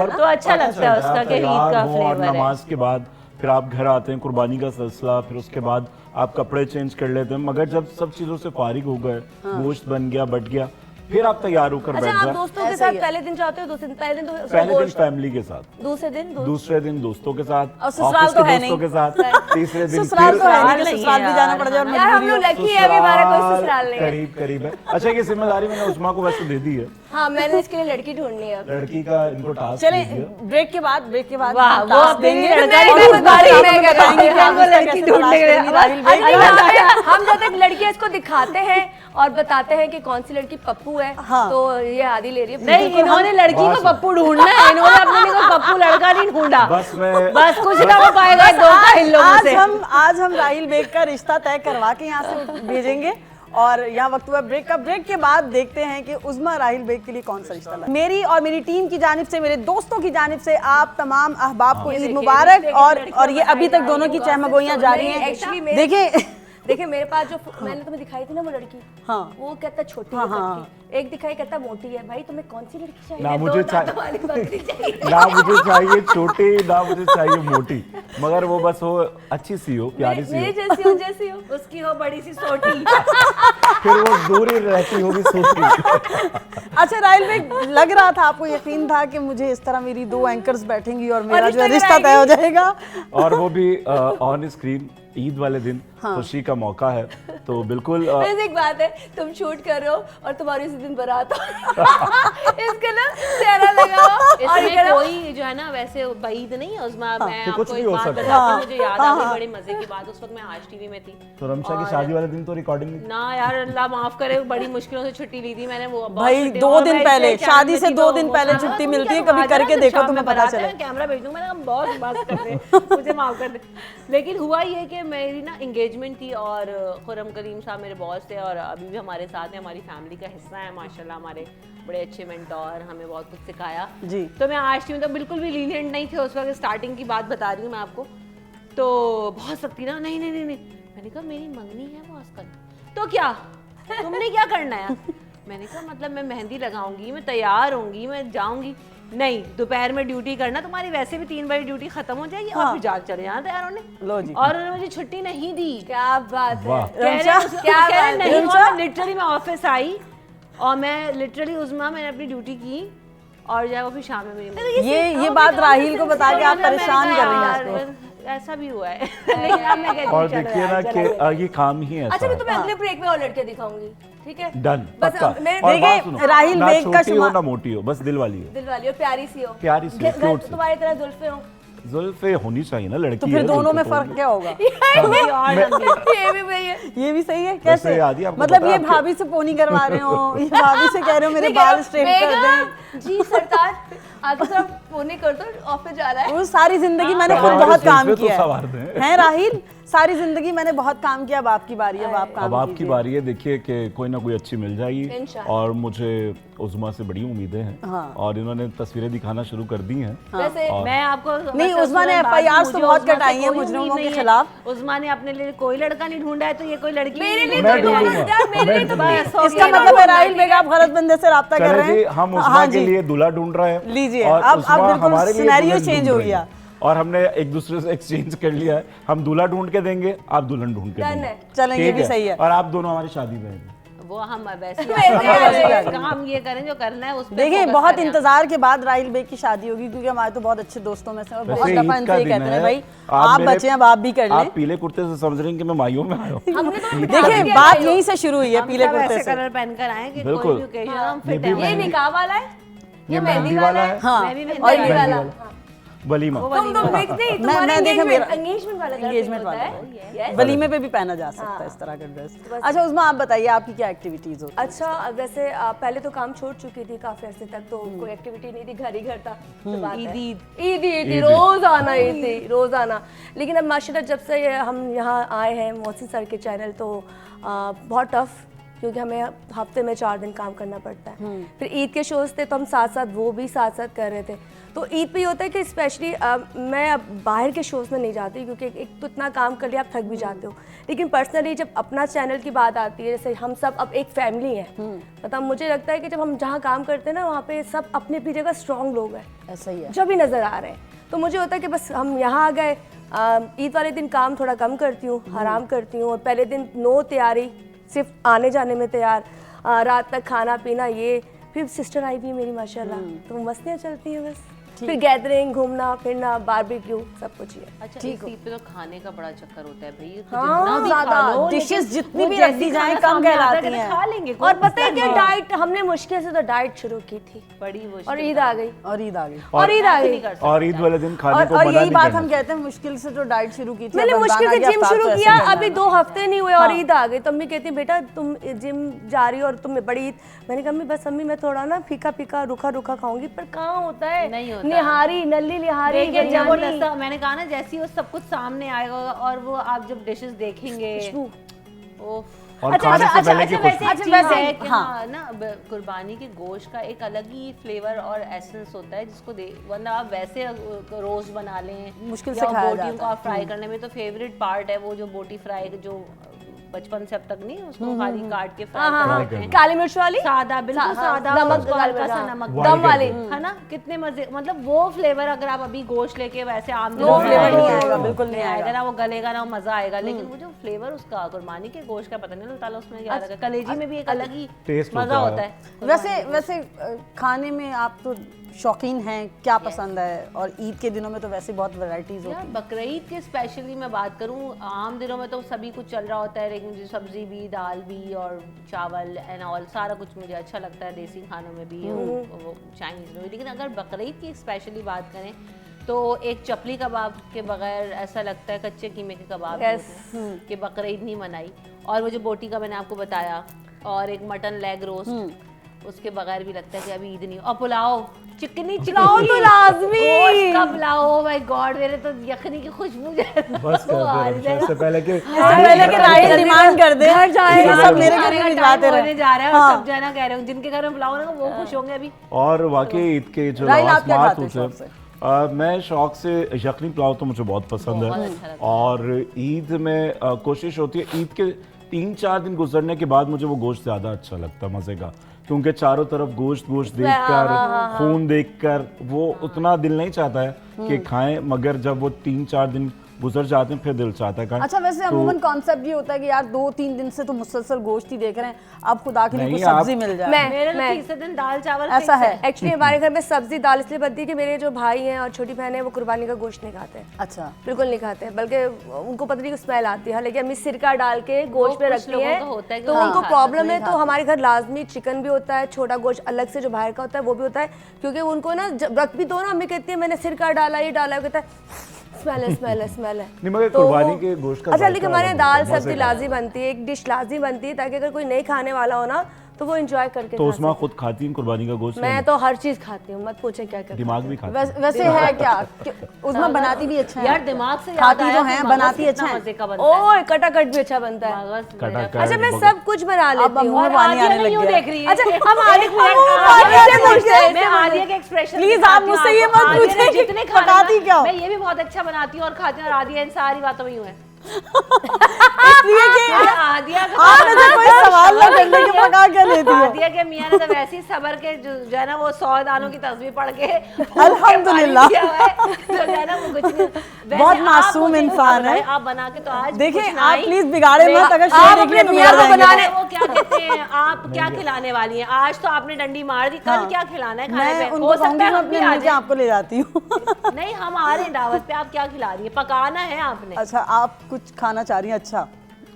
[SPEAKER 5] तो अच्छा लगता है उसका कि ईद का फ्लेवर है।
[SPEAKER 4] नमाज के बाद फिर आप घर आते हैं, कुर्बानी का सिलसिला, फिर उसके बाद आप कपड़े चेंज कर लेते हैं, मगर जब सब चीजों से फारिग हो गए, गोश्त बन गया, बट गया, फिर आप तैयार होकर बैठ
[SPEAKER 2] अच्छा आप
[SPEAKER 4] जाए।
[SPEAKER 2] दोस्तों के साथ पहले दिन जाते हो, दूसरे दिन, पहले दिन तो
[SPEAKER 4] पहले दिन फैमिली के साथ,
[SPEAKER 2] दूसरे दिन
[SPEAKER 4] दूसरे दिन दोस्तों के साथ,
[SPEAKER 1] और ससुराल
[SPEAKER 4] ऑफिस
[SPEAKER 1] तो
[SPEAKER 4] के
[SPEAKER 1] है
[SPEAKER 4] दोस्तों
[SPEAKER 1] नहीं।
[SPEAKER 4] के साथ, तीसरे दिन
[SPEAKER 1] ससुराल तो है नहीं,
[SPEAKER 5] नहीं
[SPEAKER 1] ससुराल
[SPEAKER 5] है
[SPEAKER 1] भी जाना
[SPEAKER 5] यार।
[SPEAKER 1] पड़ जाए और
[SPEAKER 2] यार हम
[SPEAKER 1] मजबूरी
[SPEAKER 2] लोग
[SPEAKER 1] हो।
[SPEAKER 2] लकी है, अभी हमारा कोई ससुराल नहीं है।
[SPEAKER 4] करीब करीब है। अच्छा ये जिम्मेदारी मैंने उस्मा को वैसे दे दी है,
[SPEAKER 2] हाँ मैंने इसके लिए लड़की ढूंढनी है।
[SPEAKER 4] लड़की का इनको टास्क
[SPEAKER 1] चले
[SPEAKER 4] दे दिया।
[SPEAKER 1] ब्रेक के बाद
[SPEAKER 5] वाह,
[SPEAKER 1] हम
[SPEAKER 5] वो
[SPEAKER 1] task
[SPEAKER 5] अपने
[SPEAKER 1] देंगे।
[SPEAKER 5] लड़का
[SPEAKER 1] और
[SPEAKER 5] नहीं,
[SPEAKER 1] उस
[SPEAKER 5] मैं
[SPEAKER 1] बारे में
[SPEAKER 5] बताऊंगी
[SPEAKER 1] आपको बताएंगे
[SPEAKER 5] कि
[SPEAKER 1] कि हम
[SPEAKER 5] वो
[SPEAKER 1] इसका
[SPEAKER 5] लड़की
[SPEAKER 1] कैसे
[SPEAKER 5] ढूंढने
[SPEAKER 1] तलाश
[SPEAKER 5] गए।
[SPEAKER 1] करेंगे, राहिल बेग।
[SPEAKER 2] हम जब तक लड़की इसको दिखाते हैं और बताते हैं कि कौन सी लड़की पप्पू है,
[SPEAKER 1] हाँ।
[SPEAKER 2] तो ये आदि ले रही है।
[SPEAKER 5] नहीं, इन्होंने लड़की को पप्पू ढूंढना है, इन्होंने अपने लिए कोई पप्पू लड़का नहीं ढूंढा,
[SPEAKER 4] बस मैं
[SPEAKER 5] बस कुछ ना हो पाएगा दो का इन लोगों से।
[SPEAKER 1] आज हम राहिल बेग का रिश्ता तय करवा के यहाँ से भेजेंगे और यहाँ वक्त हुआ ब्रेक का। ब्रेक के बाद देखते हैं कि उज़्मा राहिल बेग के लिए कौन सा रिश्ता लाए। मेरी और मेरी टीम की जानिब से, मेरे दोस्तों की जानिब से आप तमाम अहबाब को ईद मुबारक। और ये अभी तक दोनों की चहमगोइयाँ जारी हैं।
[SPEAKER 2] Actually देखिए मेरे पास जो मैंने तुम्हें दिखाई थी ना वो लड़की,
[SPEAKER 1] हाँ।
[SPEAKER 2] वो कहता छोटी है सबकी, एक दिखाई कहता मोटी है। भाई तुम्हें कौन सी लड़की चाहिए?
[SPEAKER 4] ना मुझे
[SPEAKER 2] दांतों वाली बकरी चाहिए।
[SPEAKER 4] ना मुझे चाहिए छोटी, ना मुझे चाहिए मोटी, मगर वो बस हो अच्छी सी हो, प्यारी सी
[SPEAKER 2] मेरी
[SPEAKER 4] हो,
[SPEAKER 2] जैसी हो
[SPEAKER 5] उसकी हो बड़ी सी सोटी।
[SPEAKER 4] फिर वो दूर ही रहती होगी सोती।
[SPEAKER 1] अच्छा राहिल बेग, लग रहा था आपको यकीन था कि मुझे इस तरह मेरी 2 एंकर्स बैठेंगी और मेरा जो है रिश्ता तय हो जाएगा?
[SPEAKER 4] और वो भी ऑन स्क्रीन ईद वाले दिन, खुशी का मौका है, तो बिल्कुल
[SPEAKER 2] वैसे एक बात है, तुम शूट कर रहे हो और तुम्हारी उसी दिन बारात हो। इसका ना चेहरा लगाओ और
[SPEAKER 5] इसमें
[SPEAKER 2] करो।
[SPEAKER 5] कोई जो है ना वैसे बईद नहीं है उस्मा, मैं
[SPEAKER 4] कि कुछ
[SPEAKER 5] आपको
[SPEAKER 4] भी
[SPEAKER 5] एक
[SPEAKER 4] हो
[SPEAKER 5] बात
[SPEAKER 4] सकता है।
[SPEAKER 5] बताती हूँ, मुझे याद आ गई बड़ी मजे की बात। उस वक्त मैं आज टीवी में थी
[SPEAKER 4] तो रमशा की शादी वाले दिन तो रिकॉर्डिंग नहीं।
[SPEAKER 5] ना यार, अल्लाह माफ करे, बड़ी मुश्किलों से छुट्टी ली थी मैंने। वो बहुत
[SPEAKER 1] भाई
[SPEAKER 5] छुट्टी-
[SPEAKER 1] 2
[SPEAKER 5] और
[SPEAKER 1] दिन
[SPEAKER 5] मैं
[SPEAKER 1] पहले,
[SPEAKER 5] इतने
[SPEAKER 1] शादी से
[SPEAKER 5] चैनल
[SPEAKER 1] 2
[SPEAKER 5] में
[SPEAKER 1] दिन
[SPEAKER 5] थी,
[SPEAKER 1] पहले
[SPEAKER 5] हाँ,
[SPEAKER 1] छुट्टी
[SPEAKER 5] तुम
[SPEAKER 1] मिलती है,
[SPEAKER 5] क्या
[SPEAKER 1] कभी
[SPEAKER 5] आ जाना,
[SPEAKER 1] करके
[SPEAKER 5] तुम
[SPEAKER 1] देखो,
[SPEAKER 5] शाम
[SPEAKER 1] तुम्हें
[SPEAKER 5] में
[SPEAKER 1] पता
[SPEAKER 5] बनाते
[SPEAKER 1] चले।
[SPEAKER 5] हैं, कैमरा भेज दूं, मैंने बहुत बात कर दे, मुझे माफ कर दे। लेकिन हुआ ये कि मेरी ना एंगेजमेंट थी और खुरम करीम साहब मेरे बॉस थे और अभी भी हमारे साथ हैं, हमारी फैमिली का हिस्सा है माशाल्लाह, हमारे बड़े अच्छे मेंटोर, हमें बहुत कुछ सिखाया
[SPEAKER 1] जी।
[SPEAKER 5] तो मैं आज टीम तो बिल्कुल भी लीनियंट नहीं थे उस वक्त, स्टार्टिंग की बात बता रही हूँ मैं आपको। तो बहुत सकती ना, नहीं नहीं नहीं नहीं, मैंने कहा मेरी मंगनी है बॉस कल, तो क्या तुमने क्या करना है? मैंने कहा मतलब मैं मेहंदी लगाऊंगी, मैं तैयार होंगी, मैं जाऊंगी, नहीं दोपहर में ड्यूटी करना, तुम्हारी वैसे भी 3 बजे ड्यूटी खत्म हो जाएगी और फिर जाग चले जाना तैयार होने।
[SPEAKER 1] लो जी।
[SPEAKER 5] और उन्होंने मुझे छुट्टी नहीं दी।
[SPEAKER 2] क्या बात है।
[SPEAKER 4] वाह।
[SPEAKER 5] क्या नहीं, और लिटरली मैं ऑफिस आई और मैं लिटरली उसमें मैंने अपनी ड्यूटी की और जाए वो फिर शाम में मेरी
[SPEAKER 1] ये बात राहील को बता के आप परेशान कर रही हैं उसको।
[SPEAKER 5] ऐसा भी हुआ है लेकिन अब मैं कहती हूँ
[SPEAKER 4] और
[SPEAKER 5] चलो
[SPEAKER 4] देखिए
[SPEAKER 5] यार,
[SPEAKER 4] ना
[SPEAKER 5] चलो।
[SPEAKER 4] कि ये काम ही ऐसा
[SPEAKER 2] अच्छा मैं
[SPEAKER 4] है।
[SPEAKER 2] तुम्हें अगले ब्रेक में और लड़के दिखाऊंगी, ठीक है?
[SPEAKER 4] डन
[SPEAKER 2] बस
[SPEAKER 4] पक्का।
[SPEAKER 2] मैं-
[SPEAKER 4] और
[SPEAKER 1] देखिए,
[SPEAKER 4] बात सुनो,
[SPEAKER 1] राहील
[SPEAKER 4] ना
[SPEAKER 1] बेग का
[SPEAKER 4] छोटी हो ना मोटी हो, बस दिल वाली हो,
[SPEAKER 2] दिल वाली और प्यारी सी हो,
[SPEAKER 4] प्यारी सी हो, cute सी।
[SPEAKER 2] तुम्हारी तरह जुल्फे हो।
[SPEAKER 4] जुल्फे होनी चाहिए ना, लड़की
[SPEAKER 1] तो फिर
[SPEAKER 4] है,
[SPEAKER 1] दोनों में
[SPEAKER 4] जुल्फे तो
[SPEAKER 1] फर्क क्या होगा?
[SPEAKER 2] ये भी वही है।
[SPEAKER 1] ये भी सही है
[SPEAKER 4] वैसे
[SPEAKER 1] कैसे?
[SPEAKER 4] आदि आपको
[SPEAKER 1] मतलब
[SPEAKER 4] पता
[SPEAKER 1] ये
[SPEAKER 4] आपके-
[SPEAKER 1] भाभी से पोनी करवा रहे हो, ये भाभी से कह रहे हो मेरे
[SPEAKER 2] नहीं, कह रहा
[SPEAKER 1] बाल
[SPEAKER 2] हूँ,
[SPEAKER 1] स्ट्रेट कर
[SPEAKER 2] बेगम,
[SPEAKER 1] दें।
[SPEAKER 2] जी सरताज आगे तरफ फोन कर दो, ऑफिस जा रहा है।
[SPEAKER 1] वो सारी जिंदगी मैंने खुद
[SPEAKER 4] हमारे
[SPEAKER 1] बहुत काम
[SPEAKER 4] जुल्फे तो
[SPEAKER 1] किया
[SPEAKER 4] संवार दें।
[SPEAKER 1] है राहील, सारी जिंदगी मैंने बहुत काम किया। अब आपकी बारी है, अब आप काम
[SPEAKER 4] अब आपकी
[SPEAKER 1] कीजिए।
[SPEAKER 4] बारी है। देखिए कि कोई ना कोई अच्छी मिल जाएगी
[SPEAKER 2] इंशाल्लाह।
[SPEAKER 4] और मुझे उज़मा से बड़ी उम्मीदें हैं।
[SPEAKER 1] हाँ।
[SPEAKER 4] और इन्होंने तस्वीरें दिखाना शुरू कर दी हैं।
[SPEAKER 2] वैसे
[SPEAKER 5] मैं आपको
[SPEAKER 1] नहीं,
[SPEAKER 5] वैसे
[SPEAKER 1] उस्मा ने
[SPEAKER 5] तुरंत
[SPEAKER 1] FIRs तो
[SPEAKER 5] मुझे
[SPEAKER 1] बहुत
[SPEAKER 5] उस्मा से
[SPEAKER 1] कटाई हैं
[SPEAKER 5] कोई
[SPEAKER 1] मुजरिमों
[SPEAKER 5] उम्मीद
[SPEAKER 1] के
[SPEAKER 5] नहीं है।
[SPEAKER 1] खिलाफ।
[SPEAKER 5] उस्मा ने अपने लिए कोई लड़का नहीं ढूंढा है तो ये कोई लड़की
[SPEAKER 2] मेरे लिए
[SPEAKER 4] मैं
[SPEAKER 2] तो
[SPEAKER 4] ढूंढूंगा।
[SPEAKER 2] यार मेरे लिए तो
[SPEAKER 5] बस,
[SPEAKER 2] बस
[SPEAKER 1] इसका मतलब है राहील बेग आप गलत बंदे से राब्ता कर
[SPEAKER 4] चले
[SPEAKER 1] रहे
[SPEAKER 4] जी,
[SPEAKER 1] हैं।
[SPEAKER 4] हम
[SPEAKER 1] हाँ
[SPEAKER 4] उस्मा के
[SPEAKER 1] जी।
[SPEAKER 4] लिए दूल्हा ढूंढ रहे हैं।
[SPEAKER 1] लीजिए,
[SPEAKER 4] और
[SPEAKER 1] अब
[SPEAKER 4] उस्मा
[SPEAKER 1] बिल्कुल
[SPEAKER 4] हमारे लिए
[SPEAKER 1] सिनेरियो
[SPEAKER 4] दुल्हन
[SPEAKER 1] चेंज
[SPEAKER 4] ढूंढ
[SPEAKER 1] हो
[SPEAKER 4] रही
[SPEAKER 1] गया।
[SPEAKER 4] है। और हमने एक दूसरे से एक्सचेंज कर लिया है, हम दूल्हा ढूंढ के देंगे, आप दुल्हन ढूंढ के
[SPEAKER 2] Done
[SPEAKER 4] देंगे।
[SPEAKER 2] है।
[SPEAKER 1] चलें, ये
[SPEAKER 4] ठीक
[SPEAKER 1] भी सही है।
[SPEAKER 4] और आप दोनों हमारी शादी में हैं।
[SPEAKER 5] वो हम वैसे
[SPEAKER 2] वैसे
[SPEAKER 5] काम ये करें जो करना है उस पे
[SPEAKER 1] देखिए
[SPEAKER 5] focus
[SPEAKER 1] बहुत
[SPEAKER 5] करें।
[SPEAKER 1] इंतजार के बाद राहील बेग की शादी होगी, क्योंकि हमारे तो बहुत अच्छे दोस्तों में से और बहुत
[SPEAKER 4] वैसे
[SPEAKER 1] दफा
[SPEAKER 4] ईद
[SPEAKER 1] इनसे
[SPEAKER 4] का
[SPEAKER 1] ये
[SPEAKER 4] दिन
[SPEAKER 1] कहते हैं
[SPEAKER 4] है,
[SPEAKER 1] भाई आप
[SPEAKER 4] मेरे-
[SPEAKER 1] बचे अब आप भी कर लें।
[SPEAKER 4] आप पीले कुर्ते से समझ रहे हैं कि मैं माइयों में आया हूँ।
[SPEAKER 2] हमने तो
[SPEAKER 1] देखिए बात यहीं से शुरू हुई है,
[SPEAKER 5] हम
[SPEAKER 1] पीले
[SPEAKER 5] सब
[SPEAKER 1] कुर्ते
[SPEAKER 5] ऐसे
[SPEAKER 1] से।
[SPEAKER 5] कलर पहनकर आए कि कोई
[SPEAKER 4] बिल्कुल।
[SPEAKER 5] भी occasion हम
[SPEAKER 4] ये
[SPEAKER 5] fit
[SPEAKER 4] भी
[SPEAKER 5] हैं।
[SPEAKER 2] ये
[SPEAKER 4] मेहंदी-
[SPEAKER 2] निकाह वाला है,
[SPEAKER 4] ये मेहंदी वाला है,
[SPEAKER 1] हाँ
[SPEAKER 5] मैं भी मेहंदी
[SPEAKER 1] और
[SPEAKER 5] वाला
[SPEAKER 1] ये
[SPEAKER 2] वाला
[SPEAKER 4] वलीमा।
[SPEAKER 2] तुम तो मिक्स नहीं, तुम्हारा
[SPEAKER 1] मैं देखा मेरा-
[SPEAKER 2] एंगेजमेंट वाला
[SPEAKER 1] engagement वाला
[SPEAKER 2] है।
[SPEAKER 1] वलीमे पे भी पहना जा सकता है इस तरह का ड्रेस। अच्छा उस्मा आप बताइए आपकी क्या एक्टिविटीज होती
[SPEAKER 2] अच्छा वैसे पहले तो काम छोड़ चुकी थी काफी अर्से तक, तो कोई एक्टिविटी नहीं थी, घर ही घर था। तो बात है। ईद रोज आना ईद थी, रोज आना। लेकिन अब माशाल्लाह जब से हम यहाँ आए हैं मोहसिन सर के चैनल, तो बहुत टफ, क्योंकि हमें हफ्ते में 4 दिन काम करना पड़ता है। फिर ईद के शोज थे तो हम साथ साथ वो भी साथ साथ कर रहे थे। तो ईद पे ये होता है कि स्पेशली मैं अब बाहर के शोज़ में नहीं जाती, क्योंकि एक तो इतना काम कर लिया आप थक भी जाते हो। लेकिन पर्सनली जब अपना चैनल की बात आती है, जैसे हम सब अब एक फैमिली है, मतलब मुझे लगता है कि जब हम जहाँ काम करते हैं ना वहाँ पे सब अपनी अपनी जगह स्ट्रॉन्ग लोग हैं,
[SPEAKER 1] ऐसा ही है।
[SPEAKER 2] जो भी नज़र आ रहे हैं। तो मुझे होता है कि बस हम यहाँ आ गए, ईद वाले दिन काम थोड़ा कम करती हूँ, आराम करती हूँ, और पहले दिन नो तैयारी, सिर्फ आने जाने में तैयार, रात तक खाना पीना ये। फिर सिस्टर आई भी है मेरी माशाल्लाह, तो मस्तियाँ चलती हैं बस। फिर गैदरिंग, घूमना फिरना, बारबेक्यू, सब कुछ ही है।
[SPEAKER 5] अच्छा इस ईद पे तो खाने का बड़ा चक्कर होता है भाई,
[SPEAKER 2] हाँ,
[SPEAKER 5] जितना भी
[SPEAKER 1] ज़्यादा,
[SPEAKER 5] खा लो,
[SPEAKER 1] dishes
[SPEAKER 5] लेकिन
[SPEAKER 1] जितनी
[SPEAKER 5] वो
[SPEAKER 1] भी
[SPEAKER 5] जैसी
[SPEAKER 1] रख दी जाएं,
[SPEAKER 5] खाना
[SPEAKER 1] कम
[SPEAKER 5] सामने आता है,
[SPEAKER 1] कहलाती
[SPEAKER 5] कहते
[SPEAKER 1] हैं।
[SPEAKER 5] खा लेंगे।
[SPEAKER 2] और पता है क्या, डाइट हमने मुश्किल से तो डाइट शुरू की थी,
[SPEAKER 5] बड़ी मुश्किल
[SPEAKER 2] और ईद आ गई,
[SPEAKER 1] और ईद आ गई।
[SPEAKER 2] और ईद आ गई।
[SPEAKER 4] और ईद वाले दिन खाने को
[SPEAKER 1] और
[SPEAKER 4] मना
[SPEAKER 1] यही
[SPEAKER 4] नहीं
[SPEAKER 1] बात
[SPEAKER 4] करना।
[SPEAKER 1] हम कहते हैं मुश्किल से जो डाइट शुरू की थी,
[SPEAKER 2] मैंने
[SPEAKER 1] अब
[SPEAKER 2] मुश्किल
[SPEAKER 1] रमज़ान
[SPEAKER 2] से
[SPEAKER 1] आ गया,
[SPEAKER 2] जिम
[SPEAKER 1] अफ्तार
[SPEAKER 2] शुरू
[SPEAKER 1] तो ऐसे
[SPEAKER 2] किया,
[SPEAKER 1] करना
[SPEAKER 2] अभी
[SPEAKER 1] है।
[SPEAKER 2] 2 हफ्ते नहीं हुए और ईद आ गई। तो अम्मी कहती है बेटा तुम जिम जा रही हो और तुम्हें बड़ी ईद। मैंने कहा अम्मी बस अम्मी मैं थोड़ा ना फीका फीका रूखा रूखा खाऊंगी, पर कहाँ होता है,
[SPEAKER 5] नहीं होता।
[SPEAKER 2] निहारी नल्ली लिहारी
[SPEAKER 5] देखिए
[SPEAKER 2] बिरयानी।
[SPEAKER 5] जबरदस्त, मैंने कहा ना जैसे ही वो सब कुछ सामने आएगा और वो आप जब डिशेस देखेंगे, ओफ।
[SPEAKER 4] और खाने से पहले की खुशबू।
[SPEAKER 5] अच्छा वैसे है कि हाँ ना कुर्बानी के गोश्त का एक अलग ही फ्लेवर और एसेंस होता है जिसको वरना आप वैसे रोस्ट बना लें
[SPEAKER 1] मुश्किल
[SPEAKER 5] या
[SPEAKER 1] से खाया
[SPEAKER 5] बोटियों को
[SPEAKER 1] जाता
[SPEAKER 5] आप फ्राई करने में तो फेवरेट पार्ट है वो जो बोटी फ्राई, जो बचपन से अब तक नहीं उसको खाली काट के फ्राई करते हैं,
[SPEAKER 2] काली मिर्च वाली,
[SPEAKER 5] सादा बिल्कुल सादा,
[SPEAKER 2] नमक
[SPEAKER 5] उसको हल्का सा नमक
[SPEAKER 2] दम वाली।
[SPEAKER 5] है ना, कितने मजे, मतलब वो फ्लेवर अगर आप अभी गोश्त लेके वैसे आम
[SPEAKER 1] वो फ्लेवर नहीं आएगा, बिल्कुल नहीं आएगा।
[SPEAKER 5] ना, वो गलेगा ना, वो मजा आएगा। लेकिन वो जो फ्लेवर उसका कुर्बानी के गोश्त का पता नहीं, अल्लाह ताला उसमें क्या लगा, कलेजी में भी एक अलग ही
[SPEAKER 4] टेस्ट
[SPEAKER 5] मजा
[SPEAKER 4] होता है।
[SPEAKER 5] होता है।
[SPEAKER 1] वैसे खाने में आप तो शौकीन हैं, क्या पसंद है? और ईद के दिनों में तो वैसे बहुत वैरायटीज होती
[SPEAKER 5] यार
[SPEAKER 1] हैं।
[SPEAKER 5] बकरीद के स्पेशली मैं बात करूं, आम दिनों में तो सभी कुछ चल रहा होता है, लेकिन मुझे सब्जी भी, दाल भी और चावल एंड ऑल सारा कुछ मुझे अच्छा लगता है, देसी खानों में भी वो चाइनीज़ में भी। लेकिन अगर बकरीद की स्पेशली बात करें तो एक चपली कबाब के बगैर ऐसा लगता है कच्चे कीमे के कबाब कि बकरीद नहीं मनाई। और वो जो बोटी का मैंने आपको बताया, और एक मटन लेग रोस्ट, उसके बगैर भी लगता है कि अभी ईद नहीं। और पुलाव, चिकनी
[SPEAKER 2] पुलाव तो लाजमी,
[SPEAKER 5] गोश्त का पुलाव, ओह माय गॉड, मेरे तो यखनी की खुशबू
[SPEAKER 4] बस कर दे इससे पहले कि
[SPEAKER 1] पहले के राहील डिमांड कर दे,
[SPEAKER 2] घर जाएगा,
[SPEAKER 1] सब मेरे घर में भिजवाते रहे।
[SPEAKER 5] जा रहा है और सब जाना कह रहे हो, जिनके घर में पुलाव ना वो खुश होंगे अभी।
[SPEAKER 4] और वाकई ईद के जो
[SPEAKER 1] राहील, आप क्या
[SPEAKER 4] लवाज़मात
[SPEAKER 1] खाते हैं
[SPEAKER 4] होते हैं, मैं शौक से यखनी पुलाव तो मुझे बहुत पसंद है। और ईद में कोशिश होती है ईद के 3-4 दिन गुजरने के बाद मुझे वो गोश्त ज़्यादा अच्छा लगता है, मज़े का। क्योंकि चारों तरफ गोश्त देखकर खून देखकर वो उतना दिल नहीं चाहता है कि खाएं, मगर जब वो 3-4 दिन गुजर जाते हैं फिर दिल चाहता है खाएं।
[SPEAKER 1] अच्छा, वैसे अमूमन कॉन्सेप्ट ये होता है कि यार 2-3 दिन से तो मुसलसल गोश्त ही देख रहे हैं, अब खुदा के लिए कुछ
[SPEAKER 4] नहीं, आप-
[SPEAKER 1] सब्जी मिल जाए।
[SPEAKER 2] मैं
[SPEAKER 5] तीसरे दिन दाल चावल
[SPEAKER 1] ऐसा है
[SPEAKER 2] एक्चुअली हमारे घर में सब्जी दाल इसलिए बनती है कि मेरे जो भाई हैं और छोटी बहन है वो कुर्बानी का गोश्त नहीं खाते हैं,
[SPEAKER 1] अच्छा,
[SPEAKER 2] बिल्कुल नहीं खाते हैं, बल्कि उनको पता नहीं स्मेल आती है। हालांकि अम्मी सिरका डाल के गोश्त पे
[SPEAKER 5] कुछ
[SPEAKER 2] रखती
[SPEAKER 5] लोगों
[SPEAKER 2] है
[SPEAKER 5] का होता है कि
[SPEAKER 2] तो
[SPEAKER 5] हाँ,
[SPEAKER 2] उनको
[SPEAKER 5] खाते
[SPEAKER 2] प्रॉब्लम है। तो हमारे घर लाजमी चिकन भी होता है, छोटा गोश्त अलग से जो बाहर का होता है वो भी होता है, क्योंकि उनको ना रख भी दो ना, अम्मी कहती है मैंने सिरका डाला, ये डाला, वो कहता है स्मेल है, स्मेल है, स्मेल है।
[SPEAKER 4] नहीं, मगर
[SPEAKER 2] तो
[SPEAKER 4] कुर्बानी
[SPEAKER 2] वो-
[SPEAKER 4] के गोश्त का
[SPEAKER 2] अच्छा,
[SPEAKER 4] जायका
[SPEAKER 2] लेकिन हमारे यहाँ
[SPEAKER 4] अलग होता है,
[SPEAKER 2] दाल
[SPEAKER 4] मज़े
[SPEAKER 2] सब्जी
[SPEAKER 4] का।
[SPEAKER 2] लाजी बनती है, एक डिश लाजी बनती है, ताकि अगर कोई नहीं खाने वाला हो ना तो वो एंजॉय करके
[SPEAKER 4] तो
[SPEAKER 2] खा
[SPEAKER 4] उसमें खुद खाती हैं कुर्बानी का गोश्त?
[SPEAKER 2] सके। मैं तो हर चीज खाती हूँ, मत पूछे क्या क्या
[SPEAKER 4] दिमाग भी खाती हैं?
[SPEAKER 1] वैसे है क्या उसमें बनाती भी अच्छा है
[SPEAKER 5] यार दिमाग से याद
[SPEAKER 1] खाती
[SPEAKER 5] आया
[SPEAKER 1] तो
[SPEAKER 5] कि
[SPEAKER 1] हैं,
[SPEAKER 5] मगज
[SPEAKER 1] बनाती
[SPEAKER 5] कितना
[SPEAKER 1] अच्छा है।
[SPEAKER 5] मजे का बनता है।
[SPEAKER 2] ओ कटाकट भी अच्छा बनता है।
[SPEAKER 5] मगज
[SPEAKER 4] कटाकट,
[SPEAKER 2] अच्छा, मैं
[SPEAKER 4] बगल-
[SPEAKER 2] सब कुछ बना
[SPEAKER 1] अब
[SPEAKER 2] लेती हूँ।
[SPEAKER 1] मुंह में पानी आने लग
[SPEAKER 5] नहीं
[SPEAKER 1] गया।
[SPEAKER 5] देख रही है।
[SPEAKER 2] अच्छा, हम आगे
[SPEAKER 1] आदिया से पूछते हैं।
[SPEAKER 5] मैं आदिया के एक्सप्रेशन
[SPEAKER 1] Please, आप मुझसे ये मत पूछिए कि
[SPEAKER 5] जितने
[SPEAKER 1] पकाती क्या हो।
[SPEAKER 5] मैं ये भी बहुत अच्छा बनाती हूँ और खाती हूँ, और आदिया इन सारी बातों में यूं है।
[SPEAKER 1] इसलिए कि
[SPEAKER 5] आदिया का
[SPEAKER 1] आप मुझे कोई सवाल ना करने के पका क्या लेती हो।
[SPEAKER 5] आदिया के मियां ने तो वैसे ही सबर के जो है ना वो 100 दानों की तस्वीर पढ़ के
[SPEAKER 1] अल्हम्दुलिल्लाह।
[SPEAKER 5] पानी दिया है, तो जो है ना वो कुछ नहीं। वैसे
[SPEAKER 1] बहुत
[SPEAKER 5] आप
[SPEAKER 1] मासूम
[SPEAKER 5] मुझे
[SPEAKER 1] इंसान है।
[SPEAKER 5] आप बना के तो आज
[SPEAKER 1] देखिए,
[SPEAKER 5] कुछ
[SPEAKER 1] आप
[SPEAKER 5] नहीं।
[SPEAKER 1] प्लीज बिगाड़े मत, अगर
[SPEAKER 2] आप
[SPEAKER 1] शेर
[SPEAKER 2] अपने
[SPEAKER 1] निकले तो
[SPEAKER 2] मियां
[SPEAKER 1] बिगड़
[SPEAKER 2] को बना
[SPEAKER 1] जाएंगे।
[SPEAKER 2] ले।
[SPEAKER 5] वो क्या कहते हैं, आप क्या खिलाने वाली हैं? आज तो आपने डंडी मार दी, कल
[SPEAKER 1] हाँ।
[SPEAKER 5] क्या खिलाना है खाने
[SPEAKER 1] मैं
[SPEAKER 5] पे?
[SPEAKER 1] उनको
[SPEAKER 5] हो सकता
[SPEAKER 1] कहूंगी
[SPEAKER 5] है
[SPEAKER 1] मैं
[SPEAKER 5] हम भी
[SPEAKER 1] अपने
[SPEAKER 5] आ
[SPEAKER 1] मिलके
[SPEAKER 5] जाएं।
[SPEAKER 1] आपको ले जाती हूँ।
[SPEAKER 5] नहीं, हम आ रहे हैं दावत पे, आप क्या खिला रही है? पकाना है आपने।
[SPEAKER 1] अच्छा, आप कुछ खाना चाह रही हैं? अच्छा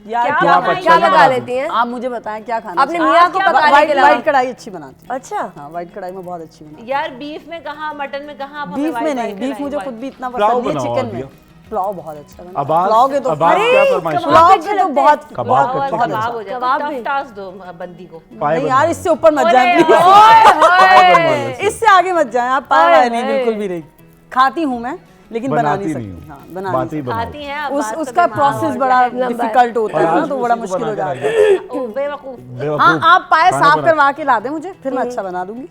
[SPEAKER 1] यार,
[SPEAKER 5] क्या
[SPEAKER 1] क्या
[SPEAKER 5] बनाएंगे?
[SPEAKER 2] क्या पका लेती हैं?
[SPEAKER 1] आप मुझे बताएं क्या खाना
[SPEAKER 2] अपने
[SPEAKER 1] चाहती हैं?
[SPEAKER 2] मियां को
[SPEAKER 5] क्या
[SPEAKER 2] पकाने
[SPEAKER 1] वाइट
[SPEAKER 2] के अलावा।
[SPEAKER 1] वाइट कढ़ाई अच्छी बनाती हूँ।
[SPEAKER 2] अच्छा,
[SPEAKER 1] हाँ, वाइट कढ़ाई में बहुत अच्छी बनाती
[SPEAKER 5] यार बीफ में कहाँ, मटन में कहाँ? आप हमें
[SPEAKER 1] बीफ में
[SPEAKER 5] white
[SPEAKER 1] नहीं,
[SPEAKER 5] white
[SPEAKER 1] बीफ मुझे
[SPEAKER 5] खिलाएंगे।
[SPEAKER 1] खुद भी इतना
[SPEAKER 4] पुलाव
[SPEAKER 1] पसंद नहीं है।
[SPEAKER 4] बनाओ
[SPEAKER 1] चिकन
[SPEAKER 4] आप
[SPEAKER 1] में पुलाव बहुत अच्छा बनता है।
[SPEAKER 4] अब्बास
[SPEAKER 1] पुलाव के तो
[SPEAKER 4] अब्बास क्या फरमाइश है?
[SPEAKER 1] पुलाव के तो बहुत
[SPEAKER 4] कबाब
[SPEAKER 5] पुलाव
[SPEAKER 4] का
[SPEAKER 5] और
[SPEAKER 4] चिकन
[SPEAKER 5] कबाब हो जाए,
[SPEAKER 2] कबाब
[SPEAKER 5] टफ
[SPEAKER 2] भी।
[SPEAKER 5] टास्क दो बंदी को।
[SPEAKER 4] पाए
[SPEAKER 1] नहीं यार,
[SPEAKER 4] बनवा
[SPEAKER 1] इससे ऊपर मत जाए
[SPEAKER 5] अरे
[SPEAKER 1] प्लीज।
[SPEAKER 4] लो।
[SPEAKER 1] इससे आगे मत जाए आप। पाव
[SPEAKER 2] ओए,
[SPEAKER 1] नहीं,
[SPEAKER 2] ओए।
[SPEAKER 1] बिल्कुल भी नहीं। खाती हूँ मैं, लेकिन बना नहीं
[SPEAKER 4] बनाती नहीं
[SPEAKER 1] सकती। हाँ,
[SPEAKER 4] हूँ,
[SPEAKER 1] बना
[SPEAKER 4] बात
[SPEAKER 1] नहीं
[SPEAKER 4] ही बनाओ।
[SPEAKER 5] खाती हैं आप,
[SPEAKER 1] सकती।
[SPEAKER 5] बात का
[SPEAKER 1] उसका
[SPEAKER 5] दिमाग
[SPEAKER 1] प्रोसेस
[SPEAKER 5] और
[SPEAKER 1] बड़ा
[SPEAKER 2] लंबा है।
[SPEAKER 1] डिफिकल्ट होता
[SPEAKER 4] और
[SPEAKER 1] है ना,
[SPEAKER 4] आज
[SPEAKER 1] तो
[SPEAKER 4] भी
[SPEAKER 1] बड़ा
[SPEAKER 4] उसी को
[SPEAKER 1] मुश्किल हो
[SPEAKER 4] बना के
[SPEAKER 1] जाता है।
[SPEAKER 5] ओ, बेवकूफ।
[SPEAKER 4] बेवकूफ।
[SPEAKER 1] हाँ, आप पाए
[SPEAKER 4] खाना
[SPEAKER 1] साफ
[SPEAKER 4] बना-
[SPEAKER 1] करवा के ला दें मुझे, फिर मैं अच्छा बना दूंगी।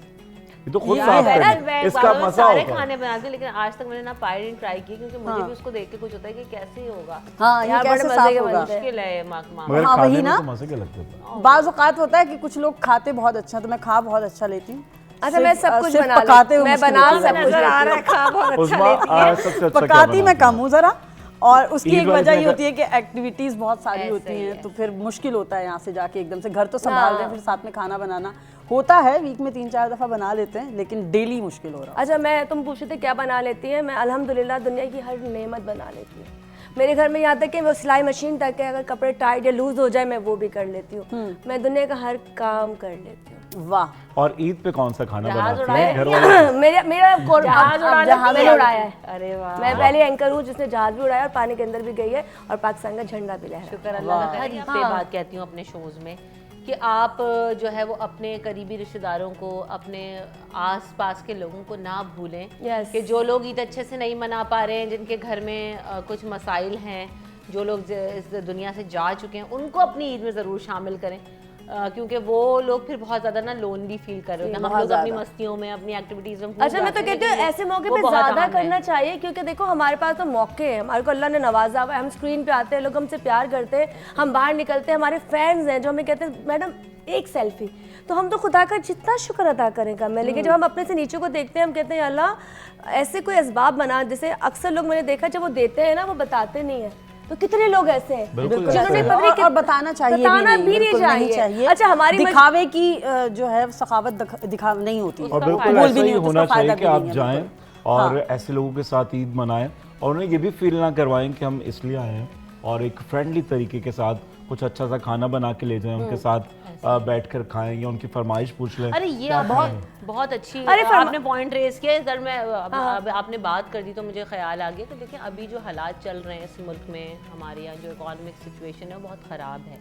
[SPEAKER 4] ये तो खुद
[SPEAKER 1] ये
[SPEAKER 4] साफ
[SPEAKER 1] है।
[SPEAKER 4] करनी,
[SPEAKER 5] मैं
[SPEAKER 4] इसका
[SPEAKER 5] बाबा
[SPEAKER 4] मजा
[SPEAKER 5] सारे
[SPEAKER 4] होता है।
[SPEAKER 5] खाने बनाती हूँ, लेकिन आज तक मैंने ना पाई नहीं ट्राई की, क्योंकि मुझे भी उसको देख के कुछ होता है कि कैसे ही होगा।
[SPEAKER 1] हाँ, ये
[SPEAKER 2] यार,
[SPEAKER 1] कैसे
[SPEAKER 2] बड़े
[SPEAKER 1] साफ
[SPEAKER 2] मजे के
[SPEAKER 1] होगा?
[SPEAKER 2] बनते हैं।
[SPEAKER 5] मुश्किल है
[SPEAKER 4] मगर
[SPEAKER 1] हाँ,
[SPEAKER 4] खाने
[SPEAKER 1] वही
[SPEAKER 4] में
[SPEAKER 1] ना।
[SPEAKER 4] तो मजे के लगते हैं।
[SPEAKER 1] बाज़ औक़ात होता है कि कुछ लोग खाते बहुत अच्छा, तो मैं खा बहुत अच्छा लेती हूँ।
[SPEAKER 2] अच्छा, मैं सब कुछ
[SPEAKER 1] सिर्फ
[SPEAKER 2] बना लेती
[SPEAKER 1] पकाते
[SPEAKER 2] हूँ।
[SPEAKER 1] हुए
[SPEAKER 2] मैं
[SPEAKER 1] मुश्किल
[SPEAKER 2] बना
[SPEAKER 1] होती है।
[SPEAKER 2] सब कुछ
[SPEAKER 5] नजर आ
[SPEAKER 2] लेती
[SPEAKER 5] रहा है, खा बहुत अच्छा
[SPEAKER 4] उस्मा
[SPEAKER 5] लेती है।
[SPEAKER 4] आज सबसे अच्छा क्या
[SPEAKER 1] पकाती मैं
[SPEAKER 4] बनाती
[SPEAKER 1] कम
[SPEAKER 4] है?
[SPEAKER 1] हूँ जरा, और उसकी
[SPEAKER 4] ईद
[SPEAKER 1] एक
[SPEAKER 4] वाले
[SPEAKER 1] वजह
[SPEAKER 4] दिन
[SPEAKER 1] ये
[SPEAKER 4] अगर-
[SPEAKER 1] होती है कि एक्टिविटीज बहुत सारी
[SPEAKER 5] ऐसे
[SPEAKER 1] होती
[SPEAKER 5] ही
[SPEAKER 1] हैं,
[SPEAKER 5] है।
[SPEAKER 1] तो फिर मुश्किल होता है यहाँ से जाके एकदम से घर तो संभाल रहे हैं, फिर साथ में खाना बनाना होता है। वीक में 3-4 दफा बना लेते हैं, लेकिन डेली मुश्किल हो रहा है।
[SPEAKER 2] अच्छा, मैं तुम पूछे थे क्या बना लेती है? मैं अल्हम्दुलिल्लाह दुनिया की हर नेमत बना लेती हूँ। मेरे घर में यहाँ तक कि वो सिलाई मशीन तक है, अगर कपड़े टाइट या लूज हो जाए मैं वो भी कर लेती हूँ। मैं दुनिया का हर काम कर लेती हूँ।
[SPEAKER 1] वाह।
[SPEAKER 4] और ईद पे कौन सा खाना
[SPEAKER 5] जहाज
[SPEAKER 4] बनाती है घर
[SPEAKER 5] उड़ाया?
[SPEAKER 4] वाले?
[SPEAKER 2] मेरा मेरा
[SPEAKER 5] जहाज उड़ाना
[SPEAKER 2] जहाज मैंने उड़ाया है।
[SPEAKER 5] अरे वाह,
[SPEAKER 2] मैं पहले एंकर हूँ जिसने जहाज भी उड़ाया और पानी के अंदर भी गई है और पाकिस्तान का झंडा भी लहराया।
[SPEAKER 5] शुक्र अल्लाह का। हर ईद पे बात कहती हूँ अपने शोज में कि आप जो है वो अपने करीबी रिश्तेदारों को, अपने आस-पास के लोगों को ना भूलें।
[SPEAKER 2] Yes.
[SPEAKER 5] कि जो लोग ईद अच्छे से नहीं मना पा रहे हैं, जिनके घर में कुछ मसाइल हैं, जो लोग इस दुनिया से जा चुके हैं, उनको अपनी ईद में ज़रूर शामिल करें, क्योंकि वो लोग फिर बहुत ज़्यादा ना लोनली फील कर रहे होते हैं। हम लोग अपनी मस्तियों में, अपनी एक्टिविटीज़ में
[SPEAKER 2] अच्छा, मैं तो कहती हूँ ऐसे मौके पे ज़्यादा करना चाहिए, क्योंकि देखो हमारे पास तो मौके हैं, हमारे को अल्लाह ने नवाजा हुआ है, हम स्क्रीन पे आते हैं, लोग हमसे प्यार करते हैं, हम बाहर निकलते हैं, हमारे फैंस हैं जो हमें कहते हैं मैडम एक सेल्फी, तो हम तो खुदा का जितना शुक्र अदा करें कम है। लेकिन जब हम अपने से नीचे को देखते हैं, हम कहते हैं अल्लाह ऐसे कोई असबाब बना, जैसे अक्सर लोग मैंने देखा जब वो देते हैं ना वो बताते नहीं है, तो कितने लोग ऐसे हैं
[SPEAKER 4] बिल्कुल
[SPEAKER 2] जिन्होंने
[SPEAKER 4] ऐसे
[SPEAKER 2] पता नहीं
[SPEAKER 1] और बताना चाहिए
[SPEAKER 2] बताना भी नहीं
[SPEAKER 1] बिल्कुल
[SPEAKER 2] चाहिए। अच्छा, हमारी
[SPEAKER 1] दिखावे की जो है सखावत दिखा नहीं होती है।
[SPEAKER 4] और बिल्कुल
[SPEAKER 1] कबूल भी
[SPEAKER 4] ऐसा
[SPEAKER 1] नहीं
[SPEAKER 4] ही
[SPEAKER 1] होता,
[SPEAKER 4] होना
[SPEAKER 1] उसका फायदा
[SPEAKER 4] चाहिए कि
[SPEAKER 1] भी
[SPEAKER 4] आप
[SPEAKER 1] नहीं है,
[SPEAKER 4] जाएं
[SPEAKER 1] बिल्कुल।
[SPEAKER 4] और ऐसे लोगों के साथ ईद मनाएं और उन्हें ये भी फील ना करवाएं कि हम इसलिए आए हैं, और एक फ्रेंडली तरीके के साथ कुछ अच्छा सा खाना बना के ले जाएं, उनके साथ बैठकर खाएं या उनकी फरमाइश पूछ लें।
[SPEAKER 5] अरे ये बहुत अच्छी आपने पॉइंट रेज किया। इधर मैं अब आपने बात कर दी तो मुझे ख्याल आ गया कि देखिए अभी जो हालात चल रहे हैं इस मुल्क में, हमारे यहाँ जो इकोनॉमिक सिचुएशन है वो बहुत ख़राब है,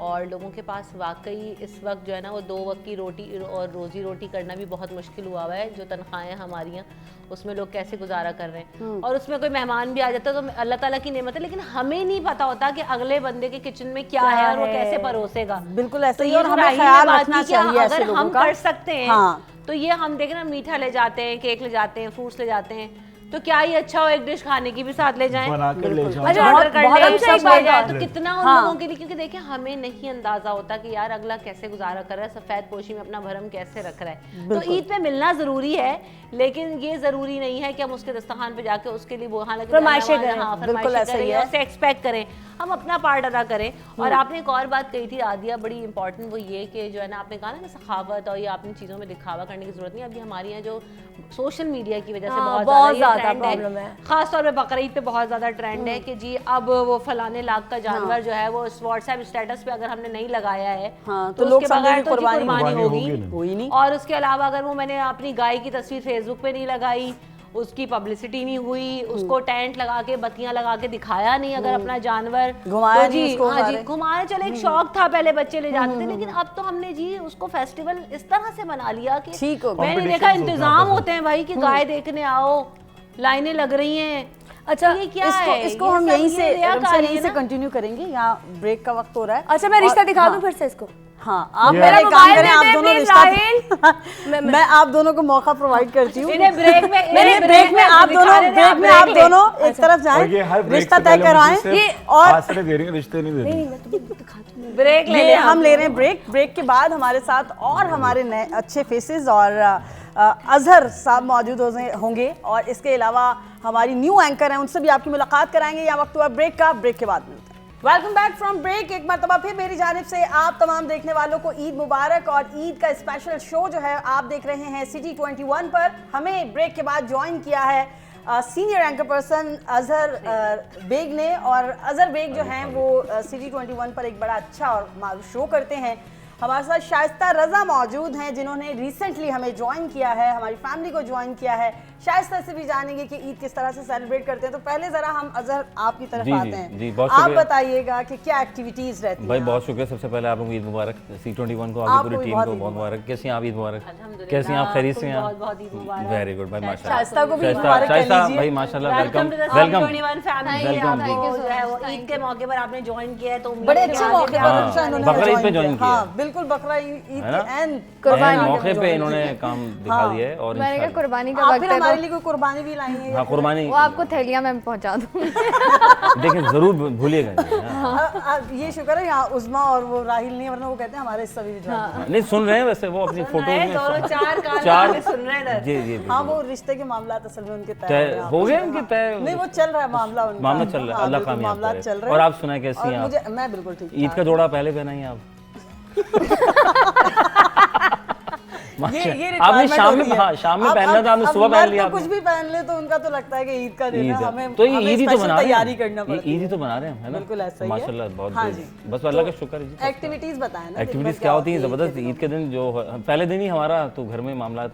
[SPEAKER 5] और लोगों के पास वाकई इस वक्त जो है ना वो 2 वक्त की रोटी और रोजी रोटी करना भी बहुत मुश्किल हुआ हुआ है। जो तनख्वाहें हमारी हैं उसमें लोग कैसे गुजारा कर रहे हैं, और उसमें कोई मेहमान भी आ जाता है तो अल्लाह ताला की नेमत है, लेकिन हमें नहीं पता होता कि अगले बंदे के किचन में क्या है और वो कैसे परोसेगा।
[SPEAKER 1] बिल्कुल ऐसा
[SPEAKER 5] तो
[SPEAKER 1] ही,
[SPEAKER 5] ये
[SPEAKER 1] और
[SPEAKER 5] जो
[SPEAKER 1] हमें
[SPEAKER 5] राही ने
[SPEAKER 1] ख्याल
[SPEAKER 5] बात
[SPEAKER 1] रखना
[SPEAKER 5] की कि
[SPEAKER 1] चाहिए ऐसे
[SPEAKER 5] अगर
[SPEAKER 1] लोगों
[SPEAKER 5] हम
[SPEAKER 1] का।
[SPEAKER 5] कर सकते हैं
[SPEAKER 1] हाँ।
[SPEAKER 5] तो ये हम देखें ना, मीठा ले जाते हैं, केक ले जाते हैं, फ्रूट्स ले जाते हैं, तो क्या ही अच्छा हो एक डिश खाने की भी साथ ले जाएं,
[SPEAKER 4] बना कर ले जाओ।
[SPEAKER 2] अच्छा,
[SPEAKER 5] ऑर्डर कर
[SPEAKER 2] बहुत
[SPEAKER 5] ले,
[SPEAKER 2] अच्छा
[SPEAKER 5] सब ले
[SPEAKER 2] बात
[SPEAKER 5] जाए,
[SPEAKER 2] है।
[SPEAKER 5] तो कितना उन
[SPEAKER 1] हाँ।
[SPEAKER 5] लोगों के लिए, क्योंकि देखिए हमें नहीं अंदाजा होता कि यार अगला कैसे गुजारा कर रहा है, सफेद पोशी में अपना भरम कैसे रख रहा है। तो ईद पे मिलना जरूरी है, लेकिन ये जरूरी नहीं है कि हम उसके दस्तरखान पे जाके उसके लिए वो हालांकि
[SPEAKER 2] फरमाइशें
[SPEAKER 5] हाँ,
[SPEAKER 2] करें।
[SPEAKER 1] बिल्कुल ऐसा ही
[SPEAKER 5] करें,
[SPEAKER 1] है।
[SPEAKER 5] उससे एक्सपेक्ट करें, हम अपना पार्ट अदा करें। और आपने एक और बात कही थी आदिया, बड़ी इंपॉर्टेंट, वो ये कि जो है ना आपने कहा ना कि सखावत और ये आपने चीज़ों में दिखावा करने की जरूरत नहीं। अभी हमारे यहाँ जो सोशल मीडिया की वजह से
[SPEAKER 2] हाँ,
[SPEAKER 5] बहुत
[SPEAKER 2] बहुत
[SPEAKER 5] ज़्यादा
[SPEAKER 2] ज़्यादा
[SPEAKER 5] ट्रेंड
[SPEAKER 2] problem
[SPEAKER 5] है,
[SPEAKER 2] है।
[SPEAKER 5] खास तौर पे बकरीद पे बहुत ज़्यादा ट्रेंड है कि जी अब वो फलाने लाख का जानवर जो है वो व्हाट्सएप स्टेटस पे अगर हमने नहीं लगाया है
[SPEAKER 1] हाँ,
[SPEAKER 5] तो
[SPEAKER 1] तो लोग
[SPEAKER 5] उसके
[SPEAKER 1] समझेंगे
[SPEAKER 5] बगैर तो जी
[SPEAKER 1] कुर्बानी
[SPEAKER 5] कुर्बानी
[SPEAKER 4] होगी
[SPEAKER 5] होगी
[SPEAKER 4] नहीं।
[SPEAKER 1] कोई नहीं।
[SPEAKER 5] और उसके अलावा अगर वो मैंने अपनी गाय की तस्वीर फेसबुक पे नहीं लगाई, उसकी पब्लिसिटी नहीं हुई, उसको टेंट लगा के बत्तियां लगा के दिखाया नहीं अगर अपना जानवर,
[SPEAKER 1] घुमाया
[SPEAKER 5] तो
[SPEAKER 1] नहीं
[SPEAKER 5] जी
[SPEAKER 1] उसको
[SPEAKER 5] हाँ
[SPEAKER 1] सारे।
[SPEAKER 5] जी घुमाया, चले एक शौक था, पहले बच्चे ले जाते थे, लेकिन अब तो हमने जी उसको फेस्टिवल इस तरह से बना लिया कि
[SPEAKER 1] ठीक हो गया।
[SPEAKER 5] मैंने देखा
[SPEAKER 4] Competitions होते
[SPEAKER 5] इंतजाम
[SPEAKER 4] हैं।
[SPEAKER 5] होते हैं भाई कि गाय देखने आओ, लाइनें लग रही हैं।
[SPEAKER 2] अच्छा,
[SPEAKER 5] ये क्या
[SPEAKER 1] इसको
[SPEAKER 5] है?
[SPEAKER 1] इसको
[SPEAKER 5] ये
[SPEAKER 1] हम
[SPEAKER 5] सब
[SPEAKER 1] यहीं
[SPEAKER 5] ये
[SPEAKER 1] से
[SPEAKER 5] रियाकारी है
[SPEAKER 1] यहीं से
[SPEAKER 5] ना।
[SPEAKER 1] कंटिन्यू करेंगे, यहाँ ब्रेक का वक्त हो रहा है।
[SPEAKER 2] अच्छा, मैं रिश्ता
[SPEAKER 1] और-
[SPEAKER 2] दिखा दूं
[SPEAKER 1] हाँ।
[SPEAKER 2] फिर से इसको।
[SPEAKER 1] हाँ, आप
[SPEAKER 4] Yeah.
[SPEAKER 1] मेरा एक काम
[SPEAKER 2] मोबाइल
[SPEAKER 1] करें,
[SPEAKER 2] दे
[SPEAKER 1] आप
[SPEAKER 2] दे
[SPEAKER 1] दोनों
[SPEAKER 2] please,
[SPEAKER 1] रिश्ता
[SPEAKER 2] राहिल।
[SPEAKER 1] मैं आप दोनों को मौका प्रोवाइड करती हूँ।
[SPEAKER 5] इन्हें ब्रेक में
[SPEAKER 1] नहीं, ब्रेक में आप दोनों एक तरफ
[SPEAKER 4] और ये हर
[SPEAKER 1] जाएं,
[SPEAKER 4] ब्रेक
[SPEAKER 1] रिश्ता
[SPEAKER 4] से
[SPEAKER 1] तय
[SPEAKER 4] पहले
[SPEAKER 1] कराएं।
[SPEAKER 4] मुझे
[SPEAKER 1] ये
[SPEAKER 4] सिर्फ
[SPEAKER 1] और
[SPEAKER 4] आसरे दे रही हैं, रिश्ते नहीं दे रही हैं।
[SPEAKER 5] ब्रेक ले
[SPEAKER 1] ये
[SPEAKER 5] ले
[SPEAKER 1] हम ले रहे हैं ब्रेक के बाद हमारे साथ और हमारे नए अच्छे फेसेस और अजहर साहब मौजूद होंगे, और इसके अलावा हमारी न्यू एंकर हैं, उनसे भी आपकी मुलाकात कराएंगे। यहाँ वक्त हुआ ब्रेक का, ब्रेक के बाद मिलते हैं। Welcome back from break. एक मरतबा फिर मेरी जानिब से आप तमाम देखने वालों को ईद मुबारक। और ईद का स्पेशल शो जो है आप देख रहे हैं सिटी 21 पर। हमें ब्रेक के बाद ज्वाइन किया है senior anchor person Azhar Baig ने, और अजहर बेग जो हैं वो सिटी 21 पर एक बड़ा अच्छा और मारूफ शो करते हैं। हमारे साथ शाइस्ता रजा मौजूद हैं, जिन्होंने रिसेंटली हमें ज्वाइन किया है, हमारी फैमिली को ज्वाइन किया है। शाइस्ता से भी जानेंगे कि ईद किस तरह से सेलिब्रेट करते हैं। तो पहले जरा हम अजहर आपकी तरफ
[SPEAKER 6] जी,
[SPEAKER 1] आते
[SPEAKER 6] जी,
[SPEAKER 1] हैं।
[SPEAKER 6] जी, बहुत
[SPEAKER 1] आप
[SPEAKER 6] शुक्रिया।
[SPEAKER 1] बताइएगा कि क्या एक्टिविटीज रहती
[SPEAKER 6] भाई
[SPEAKER 1] हैं?
[SPEAKER 6] बहुत शुक्रिया, सबसे पहले आप लोगों को ईद मुबारक, C21 को,
[SPEAKER 1] आपको
[SPEAKER 6] आगे पूरी
[SPEAKER 1] भी
[SPEAKER 6] टीम
[SPEAKER 1] बहुत
[SPEAKER 6] को
[SPEAKER 1] ईद
[SPEAKER 6] बहुत मुबारक। कैसी हैं आप? ईद मुबारक।
[SPEAKER 5] अल्हम्दुलिल्लाह,
[SPEAKER 6] कैसी हैं आप? खैरियत से हैं
[SPEAKER 5] बहुत
[SPEAKER 6] आप?
[SPEAKER 5] बहुत ईद मुबारक।
[SPEAKER 6] वेरी गुड भाई, माशाल्लाह।
[SPEAKER 1] शाइस्ता को भी ईद
[SPEAKER 6] शाइस्ता
[SPEAKER 1] मुबारक कह
[SPEAKER 6] शाइस्ता
[SPEAKER 1] लीजिए।
[SPEAKER 6] भाई माशाल्लाह, welcome
[SPEAKER 5] welcome to the
[SPEAKER 6] welcome.
[SPEAKER 5] 21 family.
[SPEAKER 6] Welcome.
[SPEAKER 5] आपको जो है वो ईद के मौके पर आपने ज्वाइन किया है, तो उम्मीद
[SPEAKER 1] बड़े
[SPEAKER 5] है कि
[SPEAKER 1] अच्छे
[SPEAKER 5] आगे
[SPEAKER 1] मौके
[SPEAKER 5] भी
[SPEAKER 1] पर
[SPEAKER 5] आप-
[SPEAKER 1] अच्छा इन्होंने
[SPEAKER 6] बकरीद पे
[SPEAKER 1] join
[SPEAKER 6] join किया।
[SPEAKER 1] हाँ, बिल्कुल बकरा ईद
[SPEAKER 6] है ना?
[SPEAKER 1] के एंड
[SPEAKER 6] एंड मौके पे इन्होंने काम दिखा दिया है। और
[SPEAKER 7] मैंने कहा
[SPEAKER 6] इंशाल्लाह
[SPEAKER 7] कुर्बानी का
[SPEAKER 1] आप
[SPEAKER 7] वक्त
[SPEAKER 1] फिर
[SPEAKER 7] है
[SPEAKER 1] हमारे
[SPEAKER 7] तो
[SPEAKER 1] लिए कोई कुर्बानी भी लाई है?
[SPEAKER 6] हाँ, कुर्बानी
[SPEAKER 7] वो आपको थैलियां में पहुंचा दूं।
[SPEAKER 6] देखिए जरूर भूलिएगा नहीं, हाँ।
[SPEAKER 1] ये शुक्र है यहाँ उस्मा और वो राहिल नहीं, वरना वो कहते हैं हमारे हिस्सा भी join।
[SPEAKER 6] नहीं सुन रहे हैं वैसे वो अपनी फोटो
[SPEAKER 5] नए दोनों चार कान
[SPEAKER 6] चार
[SPEAKER 5] वाले सुन रहे हैं इधर।
[SPEAKER 6] जी जी
[SPEAKER 1] हाँ,
[SPEAKER 6] बिल्कुल।
[SPEAKER 1] वो रिश्ते के मामला असल में उनके तय
[SPEAKER 6] तय
[SPEAKER 1] हैं।
[SPEAKER 6] हो गए उनके तय?
[SPEAKER 1] नहीं, वो चल रहा है मामला उनका।
[SPEAKER 6] मामला चल रहा है,
[SPEAKER 1] हाँ,
[SPEAKER 6] अल्लाह
[SPEAKER 1] बिल्कुल,
[SPEAKER 6] कामयाब
[SPEAKER 1] मामला
[SPEAKER 6] करे।
[SPEAKER 1] चल रहे
[SPEAKER 6] और
[SPEAKER 1] हैं।
[SPEAKER 6] आप सुनाए कैसी
[SPEAKER 1] और
[SPEAKER 6] हैं आप?
[SPEAKER 1] मुझे मैं बिल्कुल ठीक
[SPEAKER 6] ईद का जोड़ा पहले पहना ही आप?
[SPEAKER 1] ये
[SPEAKER 6] आपने
[SPEAKER 1] requirement
[SPEAKER 6] शाम में,
[SPEAKER 1] होती है।
[SPEAKER 6] हाँ शाम में
[SPEAKER 1] अब-
[SPEAKER 6] पहनना था, आपने
[SPEAKER 1] अब
[SPEAKER 6] सुबह पहन
[SPEAKER 1] मर्द
[SPEAKER 6] लिया
[SPEAKER 1] तो कुछ
[SPEAKER 6] आपने।
[SPEAKER 1] भी पहन ले तो उनका तो लगता है कि ईद का दिन
[SPEAKER 6] ईद
[SPEAKER 1] है,
[SPEAKER 6] है।
[SPEAKER 1] हमें
[SPEAKER 6] तो ये
[SPEAKER 1] हमें
[SPEAKER 6] ईद ही तो
[SPEAKER 1] special
[SPEAKER 6] बना रहे
[SPEAKER 1] तैयारी
[SPEAKER 6] हैं,
[SPEAKER 1] करना
[SPEAKER 6] ये
[SPEAKER 1] पड़ती
[SPEAKER 6] ईद
[SPEAKER 1] है।
[SPEAKER 6] ही तो बना रहे हैं, है ना?
[SPEAKER 1] बिल्कुल ऐसा ही है।
[SPEAKER 6] माशाल्लाह बहुत
[SPEAKER 1] हाँ
[SPEAKER 6] great।
[SPEAKER 1] जी।
[SPEAKER 6] बस अल्लाह का शुक्र है जी।
[SPEAKER 1] एक्टिविटीज बताएं ना।
[SPEAKER 6] एक्टिविटीज क्या होती हैं जबरदस्त। ईद के दिन जो पहले दिन ही हमारा तो घर में मामला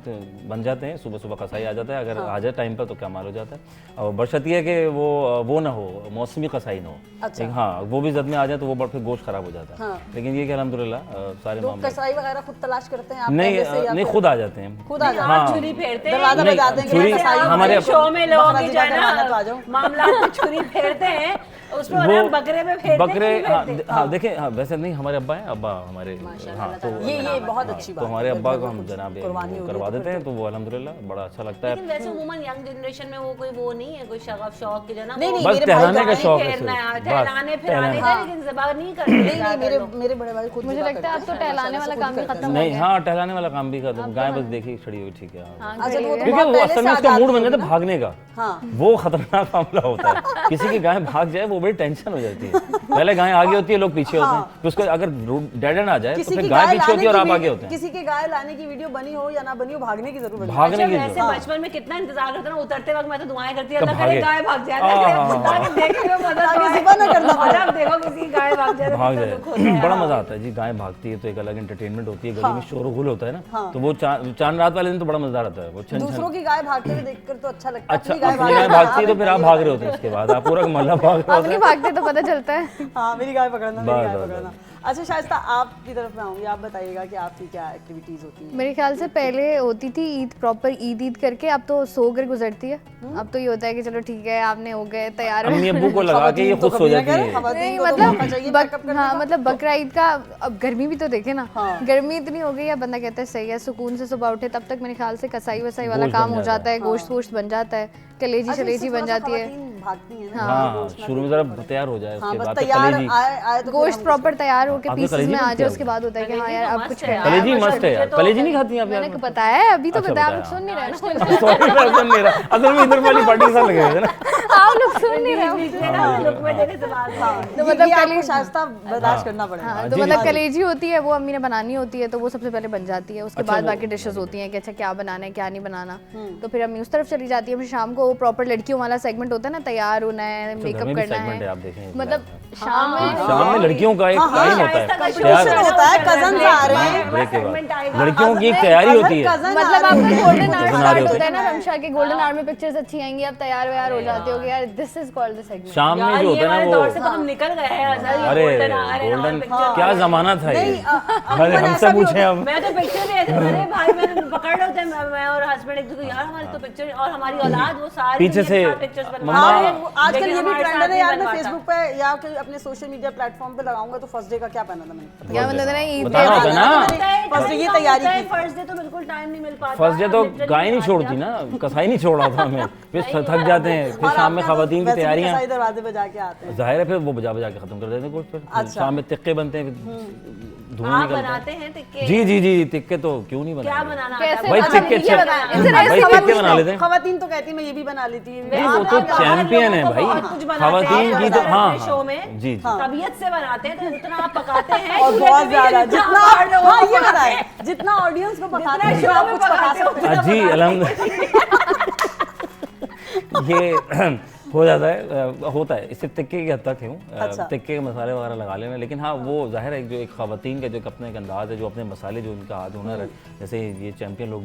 [SPEAKER 6] बन जाते हैं, सुबह सुबह कसाई आ जाता है, अगर आ जाए टाइम पर तो क्या माल हो जाता है। और बशर्त ये है कि वो ना हो, मौसमी कसाई ना हो।
[SPEAKER 1] अच्छा।
[SPEAKER 6] हाँ, वो भी जद में आ जाए तो वो फिर गोश्त खराब हो जाता है। लेकिन ये कि अल्हम्दुलिल्लाह सारे
[SPEAKER 1] तो
[SPEAKER 6] मामले
[SPEAKER 1] कसाई वगैरह खुद तलाश करते हैं आप
[SPEAKER 6] नहीं
[SPEAKER 1] पहले से या
[SPEAKER 6] नहीं
[SPEAKER 1] फिर-
[SPEAKER 6] खुद आ जाते हैं।
[SPEAKER 1] खुद आ जाते
[SPEAKER 6] हाँ।
[SPEAKER 5] छुरी फेरते हैं,
[SPEAKER 1] दरवाजा
[SPEAKER 6] नहीं,
[SPEAKER 1] बजाते हैं कि
[SPEAKER 6] छुरी
[SPEAKER 1] मैं कसाई हूँ,
[SPEAKER 6] हमारे
[SPEAKER 1] मुझे
[SPEAKER 5] शो में लोगों
[SPEAKER 1] बकरा
[SPEAKER 5] की जो
[SPEAKER 1] ज़िबा
[SPEAKER 5] है
[SPEAKER 1] करवाना तो आ
[SPEAKER 5] ना
[SPEAKER 1] जाओ।
[SPEAKER 5] मामला में छुरी फेरते हैं, उसमें
[SPEAKER 6] वो
[SPEAKER 5] ना बकरे में फेरते हैं
[SPEAKER 6] बकरे
[SPEAKER 5] कि नहीं
[SPEAKER 6] हाँ,
[SPEAKER 5] फेरते?
[SPEAKER 6] हाँ देखें, हाँ वैसे नहीं, हमारे अब्बा हैं, अब्बा हमारे हाँ तो
[SPEAKER 1] ये बहुत अच्छी बात
[SPEAKER 6] तो
[SPEAKER 1] है।
[SPEAKER 6] हमारे
[SPEAKER 1] फिर
[SPEAKER 6] अब्बा
[SPEAKER 1] घर
[SPEAKER 6] को
[SPEAKER 1] में
[SPEAKER 6] हम
[SPEAKER 1] कुछ
[SPEAKER 6] जनाब
[SPEAKER 1] कुर्बानी हो
[SPEAKER 6] करवा
[SPEAKER 1] रही है
[SPEAKER 6] देते हैं, तो वो अल्हम्दुलिल्लाह बड़ा अच्छा लगता है।
[SPEAKER 5] लेकिन वैसे उम्मन यंग जनरेशन में वो कोई वो नहीं है, कोई शगफ शौक की जो ना
[SPEAKER 1] नहीं,
[SPEAKER 5] वो
[SPEAKER 1] नहीं,
[SPEAKER 6] बस
[SPEAKER 1] मेरे
[SPEAKER 6] टहलाने
[SPEAKER 1] भाई
[SPEAKER 6] का शौक है
[SPEAKER 5] फेरना है,
[SPEAKER 6] सिर्फ।
[SPEAKER 5] टहलाने
[SPEAKER 6] बस
[SPEAKER 5] फिराने का, लेकिन ज़िबा नहीं करते
[SPEAKER 1] नहीं,
[SPEAKER 5] ज़्यादातर
[SPEAKER 1] मेरे
[SPEAKER 5] लोग।
[SPEAKER 1] मेरे बड़े भाई खुद
[SPEAKER 7] मुझे
[SPEAKER 1] ज़िबा
[SPEAKER 7] लगता है अब
[SPEAKER 1] करते
[SPEAKER 7] तो
[SPEAKER 1] हैं,
[SPEAKER 7] टहलाने वाला
[SPEAKER 1] खुद
[SPEAKER 7] काम भी
[SPEAKER 1] करते हैं।
[SPEAKER 7] खत्म हो
[SPEAKER 6] नहीं,
[SPEAKER 7] गया।
[SPEAKER 6] हाँ टहलाने वाला काम भी कर दो, गाय बस देखी खड़ी हुई ठीक है। हाँ।
[SPEAKER 1] अच्छा, तो वो तो
[SPEAKER 6] क्योंकि
[SPEAKER 1] बहुत
[SPEAKER 6] वो
[SPEAKER 1] पहले
[SPEAKER 6] असल
[SPEAKER 1] से
[SPEAKER 6] में
[SPEAKER 1] आ
[SPEAKER 6] उसका
[SPEAKER 1] जाती
[SPEAKER 6] मूड बन
[SPEAKER 1] होगी
[SPEAKER 6] जाता है
[SPEAKER 1] ना।
[SPEAKER 6] भागने का,
[SPEAKER 1] हाँ।
[SPEAKER 6] वो खतरनाक मामला होता है। किसी की गाय भाग जाए वो बड़ी टेंशन हो जाती है। पहले गाय आगे होती है, लोग पीछे होते हैं, फिर उसको अगर डेड एंड आ जाए तो
[SPEAKER 1] किसी
[SPEAKER 6] फिर
[SPEAKER 1] की
[SPEAKER 6] गाय
[SPEAKER 1] गाय
[SPEAKER 6] पीछे होती
[SPEAKER 1] लाने
[SPEAKER 6] है और
[SPEAKER 1] की
[SPEAKER 6] आप आगे
[SPEAKER 1] वीडियो-
[SPEAKER 6] होते हैं।
[SPEAKER 1] किसी की गाय लाने की वीडियो बनी हो या ना बनी हो, भागने की जरूर बनी।
[SPEAKER 6] भागने
[SPEAKER 5] अच्छा,
[SPEAKER 6] की
[SPEAKER 5] वैसे
[SPEAKER 6] जरूरत।
[SPEAKER 5] बचपन में कितना इंतजार करता ना, उतरते वक्त मैं तो दुआएं करती
[SPEAKER 6] कब
[SPEAKER 5] अल्लाह करे
[SPEAKER 6] भागे?
[SPEAKER 5] गाय भाग जाए,
[SPEAKER 6] हाँ।
[SPEAKER 5] ताकि देखने में मजा
[SPEAKER 1] ताकि
[SPEAKER 5] आए।
[SPEAKER 1] ज़िबा ना करना
[SPEAKER 5] और
[SPEAKER 1] पड़े।
[SPEAKER 5] अब देखो किसी की गाय भाग जाए तो
[SPEAKER 6] भाग
[SPEAKER 5] कितना दुख होता है।
[SPEAKER 6] जाए, बड़ा मजा आता है जी। गाय भागती है तो एक अलग एंटरटेनमेंट होती है, गली में शोर गुल होता है ना, तो वो चांद रात वाले दिन तो बड़ा मजेदार आता है। वो छन
[SPEAKER 1] दूसरों
[SPEAKER 6] छन
[SPEAKER 1] की गाय भागते हुए देखकर तो अच्छा लगता है।
[SPEAKER 6] अच्छा,
[SPEAKER 1] अपनी गाय
[SPEAKER 6] अपनी गाय भागती है तो फिर आप भाग रहे होते हैं,
[SPEAKER 1] हैं।
[SPEAKER 6] उसके बाद आप पूरा मोहल्ला भाग रहे होते
[SPEAKER 7] अपनी
[SPEAKER 6] हैं।
[SPEAKER 7] भागते तो पता चलता है।
[SPEAKER 1] हाँ, मेरी गाय पकड़ना, मेरी
[SPEAKER 6] बस,
[SPEAKER 1] गाय
[SPEAKER 6] बस,
[SPEAKER 1] पकड़ना। अच्छा शाइस्ता, आपकी तरफ मैं आऊँगी, आप बताइएगा कि आपकी क्या एक्टिविटीज होती हैं?
[SPEAKER 7] मेरे ख्याल से पहले होती थी ईद, प्रॉपर ईद करके, अब तो सो कर गुजरती है। अब तो ये होता है कि चलो ठीक है, आपने हो गए तैयार।
[SPEAKER 6] अम्मी अब्बू को लगा के ये खुश हो जाती है।
[SPEAKER 7] नहीं मतलब हाँ, मतलब बकरा ईद का अब गर्मी भी तो देखे ना, गर्मी इतनी हो गई है, बंदा कहता है सही है, सुकून से सुबह उठे, तब तक मेरे ख्याल से कसाई वसाई वाला काम हो जाता है, गोश्त वोश्त बन जाता है, कलेजी शलेजी बन जाती है।
[SPEAKER 1] भागती हैं ना,
[SPEAKER 6] हाँ, शुरू में जरा तैयार हो जाए, उसके
[SPEAKER 1] बस
[SPEAKER 6] बाद तो
[SPEAKER 1] तैयार
[SPEAKER 6] कलेजी।
[SPEAKER 1] आए तो
[SPEAKER 7] गोश्त प्रॉपर तैयार होके
[SPEAKER 6] आपने
[SPEAKER 7] पीसेस
[SPEAKER 6] कलेजी
[SPEAKER 7] में आ
[SPEAKER 6] बनती
[SPEAKER 7] जाए,
[SPEAKER 6] है?
[SPEAKER 7] उसके बाद होता है कि हाँ यार अब कुछ करना है।
[SPEAKER 6] कलेजी मस्त है यार, कलेजी नहीं खाती आप यार?
[SPEAKER 7] मैंने पता है, अभी तो
[SPEAKER 6] अच्छा,
[SPEAKER 7] पता है, आप
[SPEAKER 6] बताया।
[SPEAKER 7] लोग सुन नहीं रहे ना।
[SPEAKER 6] सॉरी मैं सुन नहीं रहा, असल में इधर वाली पार्टी के साथ लगे हुए थे ना।
[SPEAKER 7] आप लोग सुन नहीं रहे हो।
[SPEAKER 1] तो
[SPEAKER 7] मतलब
[SPEAKER 1] आपको
[SPEAKER 7] कलेजी
[SPEAKER 1] शाइस्ता बर्दाश्त करना पड़ेगा।
[SPEAKER 7] हाँ, तो मतलब कलेजी होती है, वो अम्मी ने बनानी होती है, तो वो सबसे पहले बन जाती है। उसके बाद बाकी डिशेस होती हैं कि अच्छा क्या बनाना है क्या नहीं बनाना, तो फिर अम्मी उस तरफ चली जाती है। फिर शाम को प्रॉपर लड़कियों वाला सेगमेंट होता है ना, तैयार होना है, मेकअप करना है,
[SPEAKER 6] आप देखें
[SPEAKER 7] मतलब शाम
[SPEAKER 6] में लड़कियों का एक टाइम होता है,
[SPEAKER 1] कंपटीशन होता है, कजन आ रहे हैं,
[SPEAKER 6] ब्रेक के बाद लड़कियों की एक तैयारी होती है।
[SPEAKER 7] मतलब आपका golden hour
[SPEAKER 6] Golden hour
[SPEAKER 7] start
[SPEAKER 6] होते
[SPEAKER 7] होता है ना रमशा के, गोल्डन आवर में पिक्चर्स अच्छी आएंगी, आप तैयार व्यार हो जाते हो कि यार this is called the segment.
[SPEAKER 6] शाम में जो होता है ना वो,
[SPEAKER 5] हम निकल गए हैं।
[SPEAKER 6] अरे गोल्डन क्या जमाना था ये। अरे हमसे पूछे अब।
[SPEAKER 5] मैं तो पिक्चर ले अरे भाई मैंने पकड़ लो थे, मैं और हस्बैंड एक दूसरे को, यार हमारी तो पिक्चर और हमारी औलाद वो सारी
[SPEAKER 6] पीछे से
[SPEAKER 5] पिक्चर्स
[SPEAKER 6] मम्मा
[SPEAKER 1] आजकल ये भी ट्रेंड है यार। मैं फेसबुक पे या अपने सोशल मीडिया प्लेटफॉर्म पे लगाऊंगा तो फर्स्ट डे का क्या पहना था मैंने,
[SPEAKER 7] क्या मतलब ना ईद
[SPEAKER 6] बताना होता है ना।
[SPEAKER 1] फर्स्ट डे की तैयारी की।
[SPEAKER 5] फर्स्ट डे तो बिल्कुल टाइम नहीं मिल पाता।
[SPEAKER 6] फर्स्ट डे तो गाय नहीं छोड़ती ना, कसाई नहीं छोड़ रहा था हमें, फिर थक जाते हैं, फिर शाम में खवातीन की तैयारियां,
[SPEAKER 1] कसाई दरवाजे पे जाके आते हैं,
[SPEAKER 6] जाहिर है फिर वो बजा बजा के खत्म कर देते हैं कुछ। फिर शाम में तिक्के बनते हैं, धुआं
[SPEAKER 5] आप
[SPEAKER 6] निकलता
[SPEAKER 5] बनाते
[SPEAKER 6] है।
[SPEAKER 5] हैं टिक्के?
[SPEAKER 6] जी जी जी, तिक्के तो क्यों नहीं
[SPEAKER 5] क्या
[SPEAKER 6] बनाते?
[SPEAKER 5] बनाना
[SPEAKER 7] कैसे
[SPEAKER 6] भाई
[SPEAKER 7] अच्छा,
[SPEAKER 6] तिक्के
[SPEAKER 7] ये
[SPEAKER 6] अच्छे
[SPEAKER 7] बताया। इनसे
[SPEAKER 6] भाई
[SPEAKER 7] रेसिपी
[SPEAKER 6] तिक्के बना लेते हैं।
[SPEAKER 1] खवातीन तो कहती है मैं ये भी बना लेती हूँ।
[SPEAKER 6] वो तो चैंपियन है भाई, खवातीन की तो हाँ
[SPEAKER 5] शो में
[SPEAKER 6] जी जी
[SPEAKER 5] तबीयत से बनाते हैं, तो जितना आप पकाते हैं
[SPEAKER 1] और
[SPEAKER 5] चूल्हे
[SPEAKER 1] बहुत
[SPEAKER 5] पे भी
[SPEAKER 1] ज्यादा
[SPEAKER 5] जितना
[SPEAKER 1] जितना
[SPEAKER 5] आप लोगों
[SPEAKER 1] हाँ
[SPEAKER 5] को
[SPEAKER 1] ये
[SPEAKER 5] पकाते
[SPEAKER 1] बताए
[SPEAKER 5] हैं,
[SPEAKER 1] जितना ऑडियंस को पकाते
[SPEAKER 5] जितना
[SPEAKER 1] हैं
[SPEAKER 5] शो
[SPEAKER 1] आप
[SPEAKER 5] में
[SPEAKER 1] कुछ पका
[SPEAKER 5] पकाते हो,
[SPEAKER 1] सकते हैं।
[SPEAKER 6] जी अलहमदुलिल्लाह ये हो जाता है, होता है, इससे तिक्के की हद तक हूँ।
[SPEAKER 1] अच्छा।
[SPEAKER 6] तिक्के के मसाले वगैरह लगा लेना, लेकिन हाँ वो जाहिर है जो एक खवातीन का जो एक अपना एक अंदाज है, जो अपने मसाले जो उनका हाथ हुनर है, जैसे ये चैंपियन लोग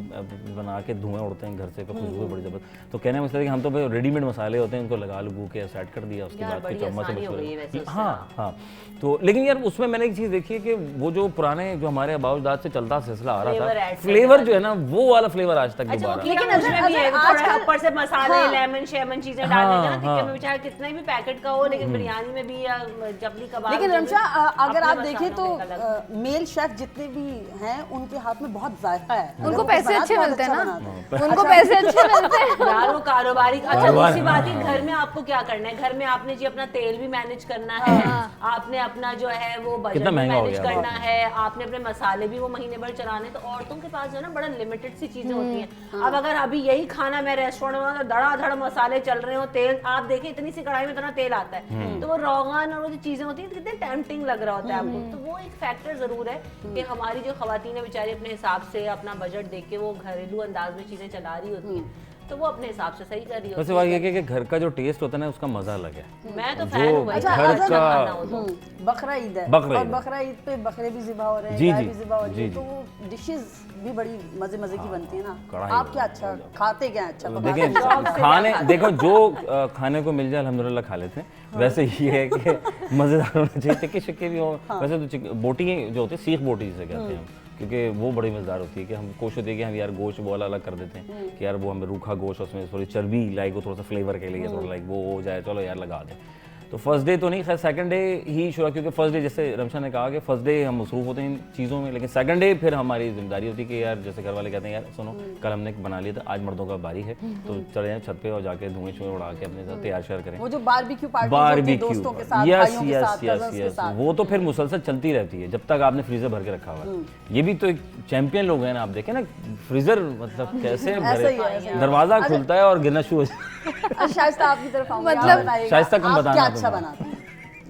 [SPEAKER 6] बना के धुआं उड़ते हैं घर से, खुशबू बड़ी जबरदस्त। तो कहने का मतलब है कि हम तो भाई रेडीमेड मसाले होते हैं, उनको लगा लुगू के सेट कर दिया, उसके बाद फिर चम्मच से मशहूर। हाँ हाँ, तो लेकिन यार उसमें मैंने एक चीज़ देखी है कि वो जो पुराने जो हमारे आबाउदाद से चलता सिलसिला आ रहा था, फ्लेवर जो है ना वो वाला फ्लेवर आज तक दोबारा।
[SPEAKER 5] लेकिन उसमें भी है थोड़ा ऊपर से मसाले लेमन शेमन चीजें डालने का ना, टिक्के में चाहे कितना भी पैकेट का हो, लेकिन बिरयानी में भी या जबली कबाब।
[SPEAKER 1] लेकिन रमशा अगर आप
[SPEAKER 5] अपने
[SPEAKER 1] देखें तो
[SPEAKER 5] मसालों में
[SPEAKER 1] मेल शेफ जितने भी हैं उनके हाथ में बहुत जायका है।
[SPEAKER 7] उनको
[SPEAKER 1] अगर
[SPEAKER 7] पैसे
[SPEAKER 1] बनाते
[SPEAKER 7] अच्छे
[SPEAKER 1] बहुत
[SPEAKER 7] मिलते हैं
[SPEAKER 1] अच्छा
[SPEAKER 7] ना,
[SPEAKER 1] बनाते हैं।
[SPEAKER 7] उनको पैसे अच्छे मिलते हैं।
[SPEAKER 5] यार वो कारोबारी। अच्छा
[SPEAKER 6] कारोबार,
[SPEAKER 5] दूसरी बात है, घर में आपको क्या करना है, घर में आपने जी अपना तेल भी मैनेज करना है, आपने अपना जो है वो बजट
[SPEAKER 6] कितना
[SPEAKER 5] भी
[SPEAKER 6] महंगा हो
[SPEAKER 5] मैनेज
[SPEAKER 6] गया
[SPEAKER 5] करना है, आपने अपने मसाले भी वो महीने भर चलाने। तो औरतों के पास जो है ना बड़ा लिमिटेड सी चीजें होती हैं। अब अगर अभी यही खाना मैं रेस्टोरेंट में धड़ाधड़ मसाले चल रहे हो, तेल आप देखें इतनी सी कढ़ाई में इतना तेल आता है, तो वो रोगन और वो जो चीजें होती हैं कितने टेम्पटिंग लग रहा होता है आपको। तो वो एक फैक्टर जरूर है कि हमारी जो खवातीन है बेचारी अपने हिसाब से अपना बजट देख के वो घरेलू अंदाज में चीजें चला रही होती हैं, तो वो अपने हिसाब से सही कर रही होती
[SPEAKER 6] वैसे बात ये है कि घर का जो टेस्ट होता है ना उसका मजा अलग है।
[SPEAKER 5] है। मैं तो फैन हूँ भाई,
[SPEAKER 1] अच्छा,
[SPEAKER 6] घर
[SPEAKER 1] अगर
[SPEAKER 6] का
[SPEAKER 1] बकरा ईद है
[SPEAKER 6] बकरा
[SPEAKER 1] और
[SPEAKER 6] ईद है।
[SPEAKER 1] बकरा ईद पे बकरे भी ज़िबा हो रहे हैं,
[SPEAKER 6] जी,
[SPEAKER 1] गाय
[SPEAKER 6] जी,
[SPEAKER 1] भी ज़िबा हो रही
[SPEAKER 6] जी,
[SPEAKER 1] है,
[SPEAKER 6] जी।
[SPEAKER 1] तो वो डिशेस भी बड़ी मजे की बनती है ना।
[SPEAKER 6] कढ़ाई
[SPEAKER 1] आप क्या अच्छा खाते क्या अच्छा पकाते
[SPEAKER 6] देखिए
[SPEAKER 1] क्या?
[SPEAKER 6] खाने देखो जो खाने को मिल जाए अल्हम्दुलिल्लाह खा लेते हैं। वैसे ये है कि मज़ेदार होना चाहिए, टिक्के शिक्के भी हो। वैसे तो बोटी जो होती है सीख बोटी जिसे कहते हैं हम, क्योंकि वो बड़ी मज़ेदार होती है कि हम कोशिश होती है कि हम यार गोश्त वो अलग कर देते हैं कि यार वो हमें रूखा गोश्त, उसमें थोड़ी चर्बी लाइक वो थोड़ा सा फ्लेवर के लिए थोड़ा लाइक वो हो जाए, चलो यार लगा दें। तो फर्स्ट डे तो नहीं, खैर सेकंड डे ही शुरू, क्योंकि फर्स्ट डे जैसे रमशा ने कहा कि फर्स्ट डे हम मसरूफ होते हैं इन चीज़ों में, लेकिन सेकंड डे फिर हमारी जिम्मेदारी होती है कि यार जैसे घर वाले कहते हैं यार सुनो कल हमने बना लिया था, आज मर्दों का बारी है, तो चले जाएं छत पे और जाके धुएं छुएं उड़ा के अपने साथ तैयार शेयर करें।
[SPEAKER 1] वो जो बारबेक्यू पार्टी होती है दोस्तों के साथ, भाइयों के साथ, कजन्स के साथ,
[SPEAKER 6] वो तो फिर मुसलसल चलती रहती है जब तक आपने फ्रीजर भर के रखा हुआ है। ये भी तो एक चैंपियन लोग हैं ना, आप देखें ना फ्रीजर मतलब कैसे भरे, दरवाजा खुलता है और गिरना शुरू हो जाता है।
[SPEAKER 1] शाइस्ता आपकी तरफ आऊंगी,
[SPEAKER 7] मतलब
[SPEAKER 1] आप बताइएगा,
[SPEAKER 6] शाइस्ता कम
[SPEAKER 1] आप
[SPEAKER 6] बताना
[SPEAKER 1] क्या
[SPEAKER 6] तुम।
[SPEAKER 1] अच्छा बनाते हैं?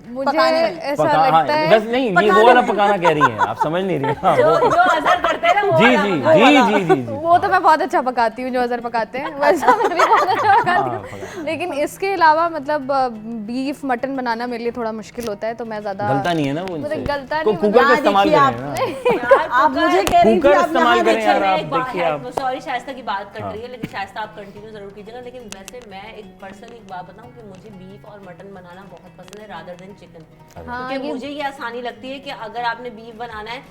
[SPEAKER 7] मुझे
[SPEAKER 1] पकाने में।
[SPEAKER 7] ऐसा लगता है
[SPEAKER 6] बस नहीं ये वो वाला पकाना कह रही हैं आप, समझ नहीं रही। हाँ,
[SPEAKER 5] जो अजहर करते
[SPEAKER 6] जी जी जी जी जी जी
[SPEAKER 7] वो तो मैं बहुत अच्छा पकाती हूँ, जो अजहर पकाते हैं वैसा मैं भी बहुत अच्छा पकाती हूँ। लेकिन इसके अलावा मतलब बीफ मटन बनाना मेरे लिए थोड़ा मुश्किल होता है, तो मैं ज्यादा
[SPEAKER 6] गलता नहीं है ना वो
[SPEAKER 7] मुझे
[SPEAKER 6] इनसे।
[SPEAKER 7] गलता
[SPEAKER 6] को
[SPEAKER 7] नहीं,
[SPEAKER 6] कुकर का
[SPEAKER 1] यहाँ
[SPEAKER 6] इस्तेमाल
[SPEAKER 1] देखिए
[SPEAKER 6] करें ना,
[SPEAKER 1] आप मुझे कह रही थी
[SPEAKER 6] कुकर
[SPEAKER 1] आप
[SPEAKER 6] इस्तेमाल
[SPEAKER 1] यहाँ
[SPEAKER 6] करें यार,
[SPEAKER 1] देखिए,
[SPEAKER 6] आप देखिए आप।
[SPEAKER 5] सॉरी शाइस्ता की बात कट रही है, लेकिन शाइस्ता आप कंटिन्यू जरूर कीजिएगा। लेकिन वैसे मैं एक पर्सनली एक बात बताऊं कि मुझे बीफ और मटन बनाना बहुत पसंद है रादर देन चिकन, क्योंकि मुझे ये आसानी लगती है कि अगर आपने बीफ बनाना है,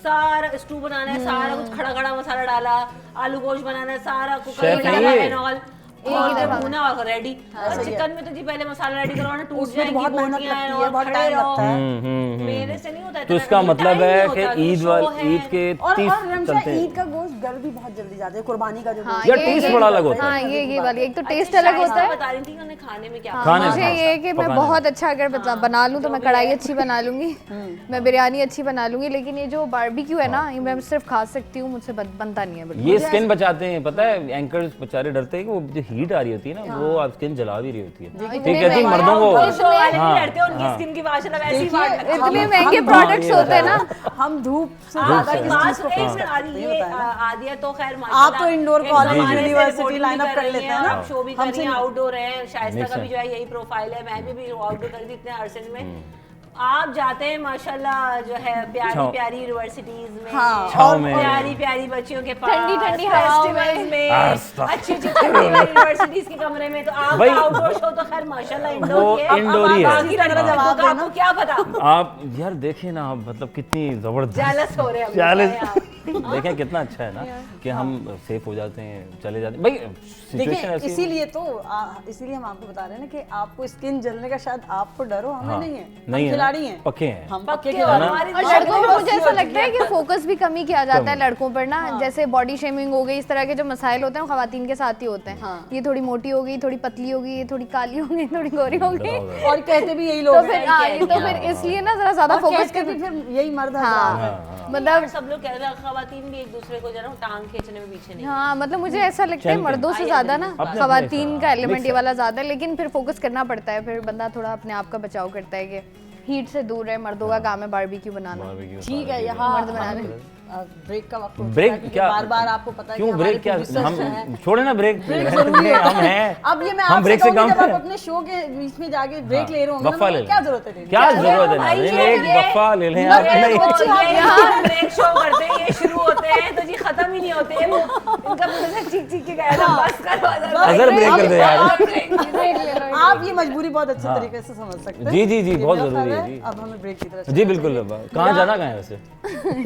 [SPEAKER 5] सारा स्टू बनाना है, सारा कुछ खड़ा खड़ा मसाला डाला, आलू गोश्त बनाना है, सारा कुकर में
[SPEAKER 6] शेफ
[SPEAKER 5] डाला
[SPEAKER 6] है ये।
[SPEAKER 5] एंड ऑल, और जब भुना और रेडी। और चिकन में तो जी पहले मसाला रेडी करो ना, टूट
[SPEAKER 1] उसमें
[SPEAKER 5] जाएंगी
[SPEAKER 1] बहुत मेहनत
[SPEAKER 5] बोटियां
[SPEAKER 1] लगती है,
[SPEAKER 5] और
[SPEAKER 1] बहुत
[SPEAKER 5] खड़े
[SPEAKER 1] टाइम
[SPEAKER 5] रहो।
[SPEAKER 1] लगता है।
[SPEAKER 5] मेरे से नहीं होता
[SPEAKER 6] तो
[SPEAKER 5] इतना,
[SPEAKER 6] इसका
[SPEAKER 5] मुझे
[SPEAKER 6] मतलब
[SPEAKER 5] time
[SPEAKER 6] है
[SPEAKER 5] नहीं
[SPEAKER 6] कि
[SPEAKER 5] होता,
[SPEAKER 6] ईद
[SPEAKER 5] शो
[SPEAKER 6] वाल
[SPEAKER 5] है।
[SPEAKER 6] ईद के
[SPEAKER 1] और
[SPEAKER 6] 30
[SPEAKER 1] रमशा
[SPEAKER 6] चलते
[SPEAKER 1] ईद
[SPEAKER 6] हैं।
[SPEAKER 1] का गोश्त गल भी बहुत जल्दी जाता है, कुर्बानी का जो गोश्त
[SPEAKER 6] यार टेस्ट बड़ा अलग होता
[SPEAKER 7] हाँ
[SPEAKER 6] है।
[SPEAKER 7] ये वाली एक तो टेस्ट
[SPEAKER 5] अच्छा,
[SPEAKER 7] अलग होता
[SPEAKER 5] शाइस्ता
[SPEAKER 7] है।
[SPEAKER 5] बता रही थी कि उन्हें खाने में क्या
[SPEAKER 6] खाने
[SPEAKER 7] मुझे
[SPEAKER 6] में,
[SPEAKER 7] ये है कि मैं
[SPEAKER 6] पकाने
[SPEAKER 7] बहुत अच्छा अगर मतलब बना लूँ तो मैं कढ़ाई अच्छी बना लूंगी, मैं बिरयानी अच्छी बना लूंगी, लेकिन ये जो बारबेक्यू है ना, ये मैं सिर्फ खा सकती हूँ, मुझसे बनता नहीं है बिल्कुल।
[SPEAKER 6] ये स्किन बचाते हैं, पता है एंकर्स बेचारे डरते हैं कि वो जो हीट आ रही होती है ना, वो आप स्किन जला भी रही होती है। ठीक है, ठीक मर्दों को
[SPEAKER 5] शो वाले
[SPEAKER 6] हाँ,
[SPEAKER 5] नहीं लड़ते, उनकी
[SPEAKER 6] हाँ।
[SPEAKER 5] स्किन की माशाल्लाह वैसी बात लगती है।
[SPEAKER 7] इतने महंगे प्रोडक्ट्स
[SPEAKER 6] ये
[SPEAKER 7] होते हैं ना,
[SPEAKER 1] हम धूप से
[SPEAKER 5] आप
[SPEAKER 1] ज्यादा
[SPEAKER 5] एक
[SPEAKER 1] किस
[SPEAKER 5] बात
[SPEAKER 1] चीज को
[SPEAKER 5] एक
[SPEAKER 1] पसंद
[SPEAKER 5] से
[SPEAKER 1] करते हैं,
[SPEAKER 5] ये
[SPEAKER 1] ये बताएं ना।
[SPEAKER 5] आदिया तो खैर
[SPEAKER 1] आप तो indoor college,
[SPEAKER 5] university
[SPEAKER 1] university lineup कर लेते हैं ना।
[SPEAKER 5] आप शो भी कर रही हैं, आउटडोर हैं, शाइस्ता का भी जो है यही प्रोफाइल है, मैं भी आउटडोर कर रही इतने अरसे में। आप जाते हैं माशाल्लाह जो है प्यारी
[SPEAKER 6] छाँव।
[SPEAKER 5] प्यारी यूनिवर्सिटीज में,
[SPEAKER 6] छाँव में।
[SPEAKER 5] प्यारी प्यारी बच्चियों के पास,
[SPEAKER 7] ठंडी ठंडी हवाओं
[SPEAKER 5] फेस्टिवल्स में,
[SPEAKER 6] आस्ता।
[SPEAKER 5] अच्छी अच्छी ठंडी यूनिवर्सिटीज के कमरे में, तो आप
[SPEAKER 6] भाई,
[SPEAKER 5] आउटडोर शो तो खैर माशाल्लाह
[SPEAKER 6] वो
[SPEAKER 5] इंडोर ही है।
[SPEAKER 6] इंडोर ही है।
[SPEAKER 5] बाकी लड़कों को आपको क्या पता,
[SPEAKER 6] आप यार देखिए ना, आप मतलब कितनी जबरदस्त
[SPEAKER 5] जेलस हो रहे हैं
[SPEAKER 6] Jealous।
[SPEAKER 5] आप।
[SPEAKER 6] देखें कितना अच्छा है ना कि हम सेफ हो जाते हैं, चले जाते हैं। भाई सिचुएशन
[SPEAKER 1] देखिए
[SPEAKER 6] ऐसी है।
[SPEAKER 1] इसीलिए तो इसीलिए हम आपको बता रहे हैं ना कि आपको स्किन जलने का शायद आपको डर हो, हमें
[SPEAKER 6] हाँ,
[SPEAKER 1] नहीं है,
[SPEAKER 6] नहीं
[SPEAKER 1] हम
[SPEAKER 6] है ना,
[SPEAKER 1] खिलाड़ी हैं,
[SPEAKER 6] पक्के हैं।
[SPEAKER 1] हम पक्के
[SPEAKER 5] और
[SPEAKER 1] खिलाड़ी
[SPEAKER 5] हमारी
[SPEAKER 7] और लड़कों में मुझे ऐसा लगता है कि फोकस भी कम ही किया जाता है लड़कों पर ना, जैसे बॉडी शेमिंग हो गई, इस तरह के जो मसाइल होते हैं वो खवातीन के साथ ही होते हैं। ये थोड़ी मोटी हो गई, थोड़ी पतली हो गई, ये थोड़ी काली हो गई, थोड़ी गोरी हो गई,
[SPEAKER 1] और कहते भी यही
[SPEAKER 7] तो
[SPEAKER 1] लोग
[SPEAKER 7] फिर
[SPEAKER 1] हैं।
[SPEAKER 7] हाँ, ये तो फिर इसलिए ना जरा ज्यादा फोकस
[SPEAKER 1] कहते भी फिर यही मर्द हज़ार हैं।
[SPEAKER 5] मतलब सब लोग कह रहे हैं खवातीन भी एक दूसरे को जो है ना टांग खींचने में पीछे नहीं।
[SPEAKER 7] हाँ मतलब मुझे ऐसा लगता है मर्दों से ज्यादा ना खवातीन का एलिमेंट ये वाला ज्यादा है, लेकिन फिर फोकस करना पड़ता है, फिर बंदा थोड़ा अपने आप का बचाव करता है कि हीट से दूर है। मर्दों का काम है बारबेक्यू बनाना।
[SPEAKER 1] ठीक है, यहाँ
[SPEAKER 7] मर्द बना रहे हैं।
[SPEAKER 1] ब्रेक का वक्त हो चुका है,
[SPEAKER 6] ब्रेक
[SPEAKER 1] क्योंकि
[SPEAKER 6] क्या
[SPEAKER 1] बार-बार आपको पता है कि
[SPEAKER 6] क्यों
[SPEAKER 1] हमारे
[SPEAKER 6] ब्रेक क्या
[SPEAKER 1] producers जो हैं,
[SPEAKER 6] हम छोड़े ना ब्रेक
[SPEAKER 1] जरूरी है।
[SPEAKER 6] हम हैं
[SPEAKER 1] अब ये मैं
[SPEAKER 6] हम
[SPEAKER 1] आपसे
[SPEAKER 6] ब्रेक से
[SPEAKER 1] कहूंगी
[SPEAKER 6] कम
[SPEAKER 1] जब आप
[SPEAKER 6] हैं।
[SPEAKER 1] अपने शो के बीच में जाके ब्रेक ले रहे होंगे
[SPEAKER 6] वक्फा
[SPEAKER 1] ना,
[SPEAKER 6] ले
[SPEAKER 1] तो क्या
[SPEAKER 6] लें।
[SPEAKER 1] जरूरत है?
[SPEAKER 6] क्या जरूरत है
[SPEAKER 5] भाई,
[SPEAKER 6] ना, एक
[SPEAKER 5] ये-
[SPEAKER 6] वक्फा ले लें
[SPEAKER 5] ये
[SPEAKER 6] आप नहीं
[SPEAKER 5] बच्चे यहाँ ब्रेक शो करते हैं, ये शुरू होते हैं तो जी खत्म ही नहीं होते, वो इनका प्रोड्यूसर चीख चीख के कह रहा है बस करो
[SPEAKER 6] अगर ब्रेक कर दो यार।
[SPEAKER 1] आप ये मजबूरी बहुत अच्छे तरीके से समझ सकते हैं।
[SPEAKER 6] जी जी जी
[SPEAKER 1] ये
[SPEAKER 6] बहुत
[SPEAKER 1] मेरा
[SPEAKER 6] जरूरी
[SPEAKER 1] ख्याल
[SPEAKER 6] है जी।
[SPEAKER 1] अब हमें ब्रेक की तरफ
[SPEAKER 6] जी बिल्कुल। कहाँ जाना कहाँ है वैसे?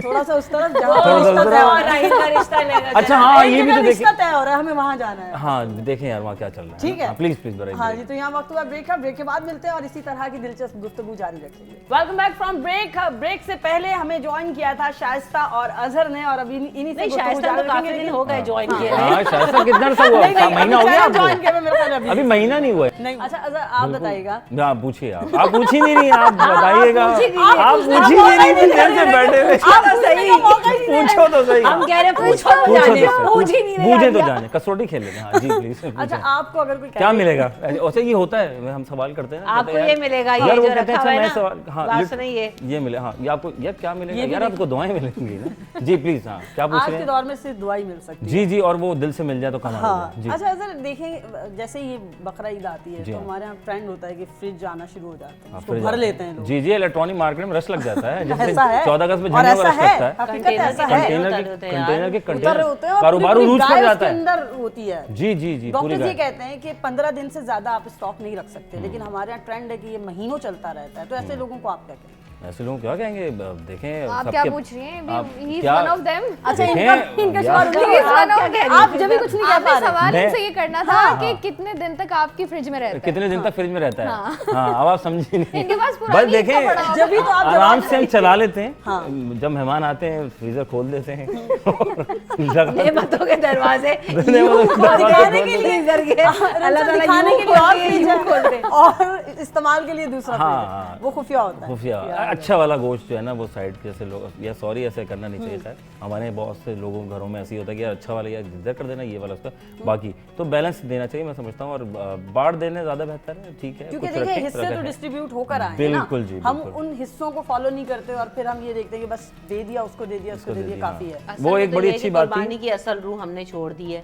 [SPEAKER 1] थोड़ा सा उस तरफ
[SPEAKER 6] थोड़ा सा
[SPEAKER 1] जहाँ
[SPEAKER 6] उस
[SPEAKER 5] और राहिल का रिश्ता लेगा।
[SPEAKER 6] अच्छा हाँ ये भी तो
[SPEAKER 1] रिश्ता
[SPEAKER 6] देखिए।
[SPEAKER 1] तय हो रहा है, हमें वहाँ जाना है।
[SPEAKER 6] हाँ देखें यार वहाँ क्या चल रहा है।
[SPEAKER 1] ठीक है।
[SPEAKER 6] प्लीज प्लीज बताइए।
[SPEAKER 1] हाँ जी, तो यहाँ वक्त हुआ ब्रेक का, ब्रेक के बाद मिलते हैं और इसी तरह की दिलचस्प गुफ्तगू जारी रखेंगे। Welcome back from break. Break से पहले हमें ज्वाइन किया था शाइस्ता और अजहर ने, और अभी इन्हीं से
[SPEAKER 5] नहीं
[SPEAKER 1] गुफ्तगू
[SPEAKER 5] शाइस्ता
[SPEAKER 1] जारी
[SPEAKER 5] तो काफी
[SPEAKER 1] रखेंगे।
[SPEAKER 5] दिन हो गए ज्वाइन किए।
[SPEAKER 6] हाँ शायद से कितना सा हुआ, महीना हो गया
[SPEAKER 1] ज्वाइन किया
[SPEAKER 6] आपको?
[SPEAKER 1] मेरे ख्याल में
[SPEAKER 6] अभी महीना नहीं हुआ है।
[SPEAKER 1] नहीं। अच्छा अजहर आप बताइएगा,
[SPEAKER 6] आप पूछिए, आप पूछ ही नहीं रही, आप बताइएगा। आप पूछ ही नहीं रही, इतनी देर से बैठे हुए। पूछो तो सही।
[SPEAKER 5] हम कह रहे हैं पूछो तो
[SPEAKER 6] पूछो
[SPEAKER 5] जाने,
[SPEAKER 6] तो
[SPEAKER 5] पूछ ही नहीं रहे
[SPEAKER 6] बूझे तो
[SPEAKER 5] आदिया।
[SPEAKER 6] जाने, कसौटी खेल लेंगे। हाँ जी प्लीज।
[SPEAKER 1] अच्छा आपको अगर कोई
[SPEAKER 6] क्या मिलेगा? ऐसे ये होता है, हम सवाल करते हैं ना,
[SPEAKER 5] आपको
[SPEAKER 6] कहते हैं,
[SPEAKER 5] ये
[SPEAKER 6] यार-
[SPEAKER 5] मिलेगा, ये
[SPEAKER 6] यार वो
[SPEAKER 5] जो
[SPEAKER 6] कहते हैं
[SPEAKER 5] रखा हुआ है
[SPEAKER 6] मैं
[SPEAKER 5] ना,
[SPEAKER 6] सवाल हाँ
[SPEAKER 5] बात
[SPEAKER 6] लिट-
[SPEAKER 5] सुनिए।
[SPEAKER 6] ये मिले हाँ, ये आपको यार क्या मिलेगा? यार आपको दुआएं मिलेंगी ना। जी प्लीज। हाँ क्या पूछ
[SPEAKER 1] आज
[SPEAKER 6] रहे
[SPEAKER 1] के
[SPEAKER 6] हैं?
[SPEAKER 1] दौर में सिर्फ दुआ ही मिल सकती है।
[SPEAKER 6] जी जी, और वो दिल से मिल जाए तो कमाल हो
[SPEAKER 1] हाँ।
[SPEAKER 6] जाए। जी
[SPEAKER 1] अच्छा अजहर देखें, जैसे ये बकरा ईद आती है
[SPEAKER 6] जी
[SPEAKER 1] तो
[SPEAKER 6] हाँ।
[SPEAKER 1] हमारे यहाँ ट्रेंड होता है कि फ्रिज जाना शुरू हो जाता है,
[SPEAKER 6] हाँ,
[SPEAKER 1] उसको
[SPEAKER 6] फिर
[SPEAKER 1] भर
[SPEAKER 6] जाते
[SPEAKER 1] लेते हैं लोग।
[SPEAKER 6] जी जी, इलेक्ट्रॉनिक मार्केट में रश लग जाता है। जैसे
[SPEAKER 1] ऐसा है
[SPEAKER 6] 14 अगस्त में
[SPEAKER 1] और
[SPEAKER 6] झंडे
[SPEAKER 1] ऐसा
[SPEAKER 6] में रश
[SPEAKER 1] है,
[SPEAKER 6] लगता है।
[SPEAKER 1] हकीकत ऐसा है।
[SPEAKER 6] कंटेनर के
[SPEAKER 1] उतर रहे होते हैं और
[SPEAKER 6] कारोबार
[SPEAKER 1] पूरी
[SPEAKER 6] रूट
[SPEAKER 1] गाय
[SPEAKER 6] पर
[SPEAKER 1] उसके
[SPEAKER 6] जाता है।
[SPEAKER 1] अंदर होती है।
[SPEAKER 6] जी जी जी, पूरी
[SPEAKER 1] डॉक्टर्स ये
[SPEAKER 6] गाय।
[SPEAKER 1] कहते हैं कि 15 दिन से ज्यादा आप स्टॉक नहीं रख सकते, लेकिन हमारे यहाँ ट्रेंड है कि ये महीनों चलता रहता है, तो ऐसे लोगों को आप क्या कहें?
[SPEAKER 6] ऐसे लोग क्या कहेंगे? देखें
[SPEAKER 7] आप
[SPEAKER 6] सबके-
[SPEAKER 7] क्या पूछ रही हैं?
[SPEAKER 6] आप
[SPEAKER 7] ही इज
[SPEAKER 6] क्या-
[SPEAKER 7] वन ऑफ देम।
[SPEAKER 1] अच्छा
[SPEAKER 6] देखें,
[SPEAKER 1] इनका
[SPEAKER 6] यार-
[SPEAKER 1] सवाल
[SPEAKER 7] He is one of them.
[SPEAKER 1] आप जब भी कुछ नहीं कह
[SPEAKER 7] आपने
[SPEAKER 1] पा रहे।
[SPEAKER 7] सवाल
[SPEAKER 6] मैं-
[SPEAKER 7] इनसे ये करना था कि कितने दिन तक आपकी फ्रिज में रहता है।
[SPEAKER 6] कितने दिन तक फ्रिज में रहता है? हाँ अब आप समझी नहीं।
[SPEAKER 7] इनके पास
[SPEAKER 6] बस
[SPEAKER 7] पुरानी
[SPEAKER 6] देखें,
[SPEAKER 7] इतना बड़ा
[SPEAKER 1] जब भी तो आप
[SPEAKER 6] आराम से हम चला लेते हैं।
[SPEAKER 1] हाँ।
[SPEAKER 6] जब मेहमान आते हैं फ्रीजर खोल देते हैं।
[SPEAKER 5] नेमतों के दरवाजे
[SPEAKER 1] दिखाने के लिए
[SPEAKER 5] अल्लाह ताला
[SPEAKER 1] दिखाने
[SPEAKER 5] यूं
[SPEAKER 1] के लिए और
[SPEAKER 5] खोलते हैं,
[SPEAKER 1] फ्रिज
[SPEAKER 5] यूं खोलते हैं।
[SPEAKER 1] है और इस्तेमाल के लिए दूसरा
[SPEAKER 6] हाँ,
[SPEAKER 1] फ्रिज है,
[SPEAKER 6] हाँ।
[SPEAKER 1] वो खुफिया होता है।
[SPEAKER 6] खुफिया अच्छा वाला गोश्त जो है ना वो साइड जैसे लोग या सॉरी ऐसे करना नहीं चाहिए खैर हमारे बहुत से लोगों घरों में ऐसे ही होता है कि यार अच्छा वाला यार इधर कर देना ये वाला उसका बाकी तो बैलेंस देना चाहिए मैं समझता हूँ और बांट देने ज़्यादा बेहतर है ठीक है
[SPEAKER 1] क्योंकि
[SPEAKER 6] कुछ
[SPEAKER 1] देखिए
[SPEAKER 6] रखें,
[SPEAKER 1] हिस्से
[SPEAKER 6] रखें।
[SPEAKER 1] तो डिस्ट्रीब्यूट होकर आए हैं ना,
[SPEAKER 6] बिल्कुल जी,
[SPEAKER 1] हम
[SPEAKER 6] बिल्कुल।
[SPEAKER 1] उन हिस्सों को फॉलो नहीं करते और फिर हम ये देखते हैं कि बस दे दिया उसको दे दिया उसको दे दिया काफी है।
[SPEAKER 5] असल
[SPEAKER 6] वो
[SPEAKER 5] में
[SPEAKER 6] एक
[SPEAKER 5] तो
[SPEAKER 6] बड़ी
[SPEAKER 5] ये है
[SPEAKER 6] अच्छी
[SPEAKER 5] कि
[SPEAKER 6] बात थी।
[SPEAKER 5] कुर्बानी की असल रूह हमने छोड़ दी है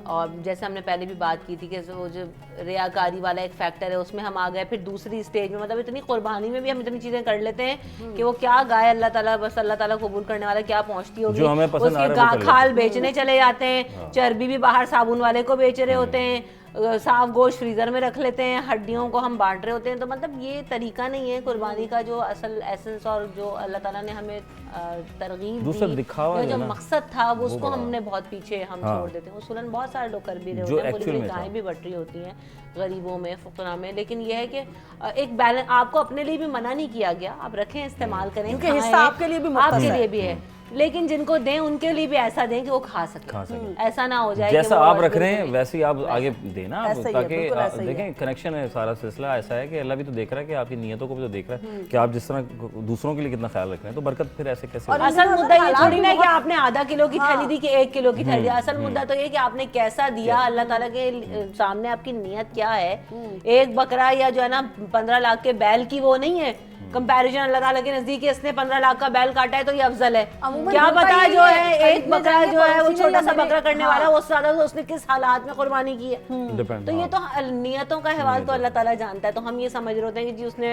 [SPEAKER 5] और जैसे हमने पहले भी बात की थी कि वो जो रियाकारी वाला एक फैक्टर है उसमें हम आ गए फिर दूसरी स्टेज में मतलब इतनी कुर्बानी में भी हम इतनी चीजें कर लेते हैं कि वो क्या गाय अल्लाह ताला बस अल्लाह ताला कबूल करने वाला क्या पहुंचती होगी
[SPEAKER 6] जो हमें पसंद आ रहा है वो कर लेते
[SPEAKER 5] खाल बेचने चले जाते हैं चर्बी भी बाहर साबुन वाले को बेच रहे होते हैं साफ गोश्त फ्रीजर में रख लेते हैं हड्डियों को हम बांट रहे होते हैं तो मतलब ये तरीका नहीं है कुर्बानी का जो असल एसेंस और जो अल्लाह ताला ने हमें तरगीब
[SPEAKER 6] दूसरा
[SPEAKER 5] दी
[SPEAKER 6] दिखावा
[SPEAKER 5] जो
[SPEAKER 6] है
[SPEAKER 5] जो
[SPEAKER 6] ना,
[SPEAKER 5] मकसद था वो उसको हमने बहुत पीछे हम छोड़ देते हैं उसूलन बहुत सारे लोग कर भी रहे
[SPEAKER 6] जो
[SPEAKER 5] होते हैं
[SPEAKER 6] actual
[SPEAKER 5] पूरी
[SPEAKER 6] में था।
[SPEAKER 5] गायें भी बट रही होती हैं गरीबों में फुकरा में लेकिन यह है कि एक बैलेंस आपको अपने लिए भी मना नहीं किया गया आप रखें इस्तेमाल करें
[SPEAKER 1] क्योंकि हिस्सा
[SPEAKER 5] खाएं,
[SPEAKER 1] आपके लिए भी
[SPEAKER 5] आपके
[SPEAKER 1] मुख्तसर
[SPEAKER 5] लिए भी है लेकिन जिनको दें उनके लिए भी ऐसा दें कि वो खा सकें ऐसा ना हो जाए कि
[SPEAKER 6] जैसा
[SPEAKER 5] वो
[SPEAKER 6] आप रख
[SPEAKER 5] बिल्कुल
[SPEAKER 6] रहे हैं वैसे ही आप आगे देना
[SPEAKER 1] ऐसा ही है,
[SPEAKER 6] ताकि
[SPEAKER 1] बिल्कुल ऐसा ही है।
[SPEAKER 6] देखें कनेक्शन है सारा सिलसिला ऐसा है कि अल्लाह भी तो देख रहा है कि आपकी नीयतों को भी तो देख रहा है कि आप जिस तरह दूसरों के लिए कितना ख्याल रख रहे हैं तो बरकत फिर ऐसे कैसे
[SPEAKER 1] और
[SPEAKER 6] होगी?
[SPEAKER 5] असल मुद्दा ये
[SPEAKER 1] हालात
[SPEAKER 5] थोड़ी
[SPEAKER 1] भी
[SPEAKER 5] ना है कि
[SPEAKER 1] बहुत-
[SPEAKER 5] आपने आधा किलो की थैली दी कि 1 किलो की थैली असल मुद्दा तो ये कि आपने कैसा दिया अल्लाह ताला के सामने आपकी नियत क्या है एक बकरा या जो है ना 15 लाख के बैल की वो नहीं है कंपैरिजन अल्लाह ताला के नजदीक है इसने 15 लाख का बैल काटा है तो ये अफजल है
[SPEAKER 1] अमूमन
[SPEAKER 5] क्या
[SPEAKER 1] होता
[SPEAKER 5] पता
[SPEAKER 1] यही
[SPEAKER 5] जो
[SPEAKER 1] है,
[SPEAKER 5] है एक
[SPEAKER 1] खरीदने
[SPEAKER 5] बकरा
[SPEAKER 1] जाएंगे
[SPEAKER 5] जो है वो
[SPEAKER 1] पड़ोसी
[SPEAKER 5] छोटा
[SPEAKER 1] ने
[SPEAKER 5] सा
[SPEAKER 1] या
[SPEAKER 5] बकरा
[SPEAKER 1] मेरे-
[SPEAKER 5] करने वाला है वो ज्यादा तो उसने किस हालात में कुर्बानी की है
[SPEAKER 6] Depend,
[SPEAKER 5] तो ये तो नियतों का हवाल तो अल्लाह ताला जानता है तो हम ये समझ रहे होते हैं कि जी उसने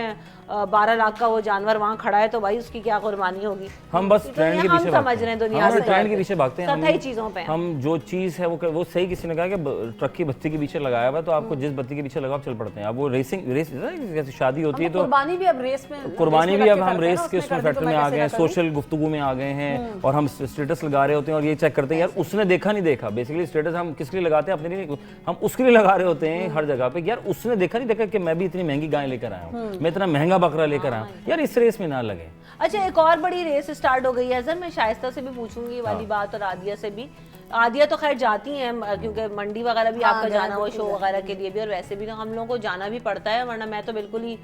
[SPEAKER 5] 12 लाख का वो जानवर वहाँ खड़ा है तो भाई उसकी क्या कुर्बानी होगी
[SPEAKER 6] हम बस
[SPEAKER 5] तो
[SPEAKER 6] ट्रेंड
[SPEAKER 5] ये
[SPEAKER 6] के
[SPEAKER 5] हम
[SPEAKER 6] पीछे
[SPEAKER 5] समझ रहे हैं दुनिया से
[SPEAKER 6] ट्रेंड के पीछे भागते हैं
[SPEAKER 5] सतही चीजों पे
[SPEAKER 6] हम जो चीज़ है वो सही किसी ने कहा कि ट्रक की बत्ती के पीछे लगाया हुआ है, तो आपको जिस बत्ती के पीछे लगाओ आप चल पड़ते हैं अब वो रेस जैसे शादी होती है तो
[SPEAKER 1] कुर्बानी भी अब रेस में
[SPEAKER 6] कुर्बानी भी अब हम रेस के
[SPEAKER 1] उसमें
[SPEAKER 6] उसमें
[SPEAKER 1] कर दी तो
[SPEAKER 6] फैक्टर
[SPEAKER 1] मैं
[SPEAKER 6] में आ
[SPEAKER 1] कैसे
[SPEAKER 6] गए
[SPEAKER 1] ना
[SPEAKER 6] हैं
[SPEAKER 1] करूं?
[SPEAKER 6] सोशल गुफ्तगू में आ गए हैं और हम स्टेटस लगा रहे होते हैं और ये चेक करते हैं यार उसने देखा नहीं देखा बेसिकली स्टेटस हम किसके लिए लगाते हैं अपने लिए नहीं, हम उसके लिए लगा रहे होते हैं हर जगह पे यार उसने देखा नहीं देखा कि मैं भी इतनी महंगी गाय लेकर आया हूँ मैं इतना महंगा बकरा लेकर आया हूँ यार इस रेस में ना लगे
[SPEAKER 5] अच्छा एक और बड़ी रेस स्टार्ट हो गई है सर मैं शाइस्ता से भी पूछूंगी ये वाली बात और आदिया से भी आदिया तो खैर जाती हैं क्योंकि मंडी वगैरह भी आपका जाना हो शो वगैरह के लिए भी और वैसे भी तो हम लोगों को जाना भी पड़ता है वरना मैं तो बिल्कुल ही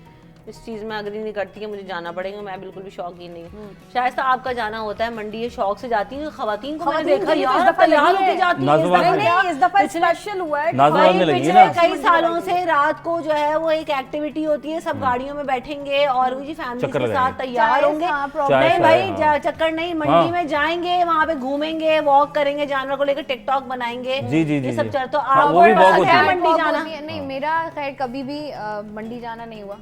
[SPEAKER 5] इस चीज़ में अग्री नहीं करती कि मुझे जाना पड़ेगा मैं बिल्कुल भी शौकीन नहीं हूँ शायद आपका जाना होता है मंडी ये शौक से जाती हैं खवातीन को मैंने देखा यार तैयार होके जाती हैं
[SPEAKER 1] इस दफा स्पेशल हुआ है
[SPEAKER 6] नाज़िमाबाद में लगी है ना
[SPEAKER 5] पिछले कई सालों से रात को जो है वो एक एक्टिविटी होती है सब गाड़ियों में बैठेंगे और जी फैमिली
[SPEAKER 6] चक्कर
[SPEAKER 5] के साथ
[SPEAKER 6] लगाएंगे।
[SPEAKER 5] तैयार होंगे
[SPEAKER 6] चाय
[SPEAKER 5] नहीं
[SPEAKER 6] शाय,
[SPEAKER 5] भाई
[SPEAKER 6] हाँ।
[SPEAKER 5] चक्कर नहीं मंडी
[SPEAKER 6] हाँ।
[SPEAKER 5] में जाएंगे वहाँ पे घूमेंगे वॉक करेंगे जानवर को लेकर टिकटॉक बनाएंगे
[SPEAKER 6] जी, जी,
[SPEAKER 5] ये
[SPEAKER 6] जी,
[SPEAKER 5] सब
[SPEAKER 6] जी।
[SPEAKER 5] चल तो
[SPEAKER 6] हाँ,
[SPEAKER 5] आप
[SPEAKER 6] वो भी walk होती है।
[SPEAKER 5] मंडी जाना
[SPEAKER 7] नहीं मेरा खैर कभी भी मंडी जाना नहीं हुआ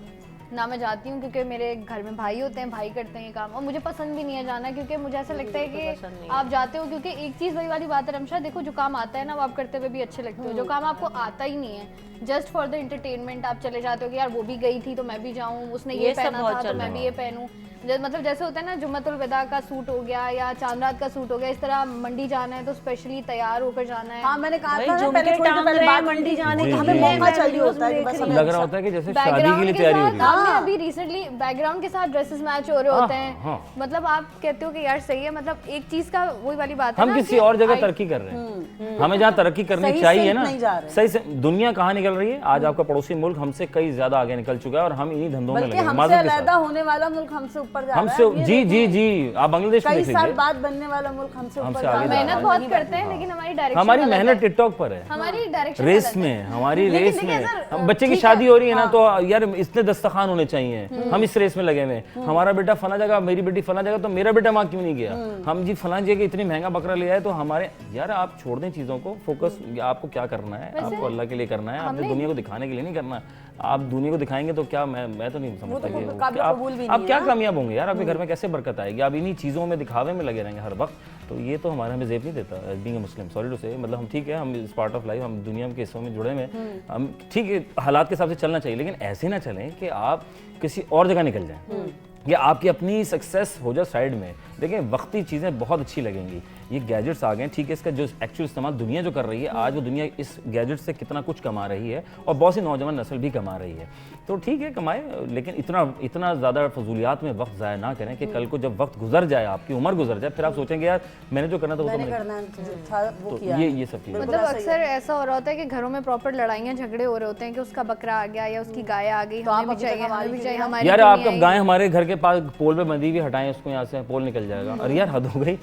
[SPEAKER 7] ना मैं जाती हूँ क्योंकि मेरे घर में भाई होते हैं भाई करते हैं ये काम और मुझे पसंद भी नहीं है जाना क्योंकि मुझे ऐसा लगता है कि आप जाते हो क्योंकि एक चीज़ वही वाली बात है रमशा देखो जो काम आता है ना वो आप करते हुए भी अच्छे लगते हो जो काम आपको आता ही नहीं है जस्ट फॉर द एंटरटेनमेंट आप चले जाते हो कि यार वो भी गई थी तो मैं भी जाऊँ उसने ये
[SPEAKER 5] ये सब
[SPEAKER 7] पहना
[SPEAKER 5] बहुत
[SPEAKER 7] था
[SPEAKER 5] चल
[SPEAKER 7] तो मैं
[SPEAKER 5] रहा
[SPEAKER 7] भी ये पहनूँ मतलब जैसे होता है ना जुम्मतुल विदा का सूट हो गया या चांद का सूट हो गया इस तरह मंडी जाना है तो स्पेशली तैयार होकर जाना है
[SPEAKER 1] हाँ मैंने कहा
[SPEAKER 5] भाई
[SPEAKER 1] था ना
[SPEAKER 5] झुमके
[SPEAKER 1] पहले थोड़ी देर
[SPEAKER 5] टांग
[SPEAKER 1] पहले
[SPEAKER 5] रहे हैं
[SPEAKER 1] बात
[SPEAKER 5] मंडी
[SPEAKER 1] की
[SPEAKER 5] जाने
[SPEAKER 1] थी,
[SPEAKER 5] के
[SPEAKER 1] हमें
[SPEAKER 5] लिए।
[SPEAKER 1] मौका चाहिए होता है कि बस हमें
[SPEAKER 6] लग रहा होता है कि जैसे शादी के लिए तैयारी हो रही है
[SPEAKER 7] आपने अभी रिसेंटली बैकग्राउंड के साथ ड्रेसेस मैच हो रहे होते हैं
[SPEAKER 6] हाँ।
[SPEAKER 7] मतलब आप कहते हो कि यार सही है मतलब एक चीज का वही वाली बात है
[SPEAKER 6] हम
[SPEAKER 7] ना
[SPEAKER 6] किसी
[SPEAKER 7] कि
[SPEAKER 6] और जगह
[SPEAKER 7] आई-
[SPEAKER 6] तरक्की कर रहे हैं हमें जहाँ तरक्की करनी
[SPEAKER 1] सही
[SPEAKER 6] चाहिए
[SPEAKER 1] से
[SPEAKER 6] ना
[SPEAKER 1] नहीं जा रहे।
[SPEAKER 6] सही से दुनिया कहाँ निकल रही है आज आपका पड़ोसी मुल्क हमसे कई ज्यादा आगे निकल चुका है और हम इन्हीं धंधों में
[SPEAKER 1] बल्कि
[SPEAKER 6] लगे हैं,
[SPEAKER 1] हमसे
[SPEAKER 6] माजूद के
[SPEAKER 1] अलहदा
[SPEAKER 6] साथ।
[SPEAKER 1] होने वाला मुल्क हमसे ऊपर जा रहा
[SPEAKER 6] हमसे
[SPEAKER 1] है
[SPEAKER 6] जी जी जी आप बांग्लादेश में
[SPEAKER 1] कई
[SPEAKER 6] देख
[SPEAKER 1] साल
[SPEAKER 6] लीजिए
[SPEAKER 1] बाद बनने वाला मुल्क हमसे ऊपर
[SPEAKER 6] हमसे
[SPEAKER 1] जा रहा
[SPEAKER 6] आगे
[SPEAKER 1] है
[SPEAKER 7] मेहनत बहुत करते हैं लेकिन हमारी डायरेक्शन
[SPEAKER 6] हमारी
[SPEAKER 7] अलग
[SPEAKER 6] मेहनत
[SPEAKER 7] है।
[SPEAKER 6] टिकटॉक पर है
[SPEAKER 7] हमारी डायरेक्शन
[SPEAKER 6] रेस में हमारी रेस
[SPEAKER 1] देखिए
[SPEAKER 6] में
[SPEAKER 1] सर,
[SPEAKER 6] हम बच्चे की
[SPEAKER 1] ठीक
[SPEAKER 6] शादी
[SPEAKER 1] है,
[SPEAKER 6] हो रही है ना तो यार इतने दस्तरखान होने चाहिए हम इस रेस में लगे हुए हैं हमारा बेटा फला जगह मेरी बेटी फला जगह तो मेरा बेटा वहाँ क्यों नहीं गया हम जी फला जगह इतनी महंगा बकरा ले आए तो हमारे यार आप छोड़ दें चीज़ों को फोकस आपको क्या करना है आपको अल्लाह के लिए करना है आपने दुनिया को दिखाने के लिए नहीं करना आप दुनिया को दिखाएंगे तो क्या मैं तो नहीं समझता कि
[SPEAKER 1] काबिल कबूल भी
[SPEAKER 6] आप
[SPEAKER 1] नहीं
[SPEAKER 6] क्या
[SPEAKER 1] है
[SPEAKER 6] कामयाब होंगे यार आपके घर में कैसे बरकत आएगी आप इन्हीं चीज़ों में दिखावे में लगे रहेंगे हर वक्त तो ये तो हमारे हमें जेब नहीं देता being a Muslim sorry to say मतलब हम ठीक है हम इस पार्ट ऑफ लाइफ हम दुनिया के हिस्सों में जुड़े हुए हैं हम ठीक है हालात के हिसाब से चलना चाहिए लेकिन ऐसे ना चलें कि आप किसी और जगह निकल जाएं या आपकी अपनी सक्सेस हो जाए साइड में देखिए वक्ती चीज़ें बहुत अच्छी लगेंगी ये गैजेट्स आ गए ठीक है इसका जो एक्चुअल इस्तेमाल दुनिया जो कर रही है आज वो दुनिया इस गैजेट से कितना कुछ कमा रही है और बहुत सी नौजवान नस्ल भी कमा रही है तो ठीक है कमाए लेकिन इतना ज़्यादा फजूलियात में वक्त ज़ाया ना करें कि कल को जब वक्त गुजर जाए आपकी उम्र गुजर जाए फिर आप सोचेंगे यार मैंने जो करना था वो तो
[SPEAKER 1] मैंने
[SPEAKER 6] मैंने
[SPEAKER 1] करना था वो
[SPEAKER 6] तो
[SPEAKER 1] किया
[SPEAKER 6] ये सब चीज़ें
[SPEAKER 7] मतलब अक्सर ऐसा हो रहा होता है कि घरों में प्रॉपर लड़ाइयाँ झगड़े हो रहे होते हैं कि उसका बकरा आ गया या उसकी गाय आ गई हमें भी चाहिए हमें भी चाहिए हमारी
[SPEAKER 6] यार
[SPEAKER 7] क्यों नहीं
[SPEAKER 6] आपका
[SPEAKER 7] आई?
[SPEAKER 6] गाय हमारे घर के पास पोल पे बंधी हुई हटाएं उसको, यहाँ से पोल निकल जाएगा। अरे यार हद हो गई।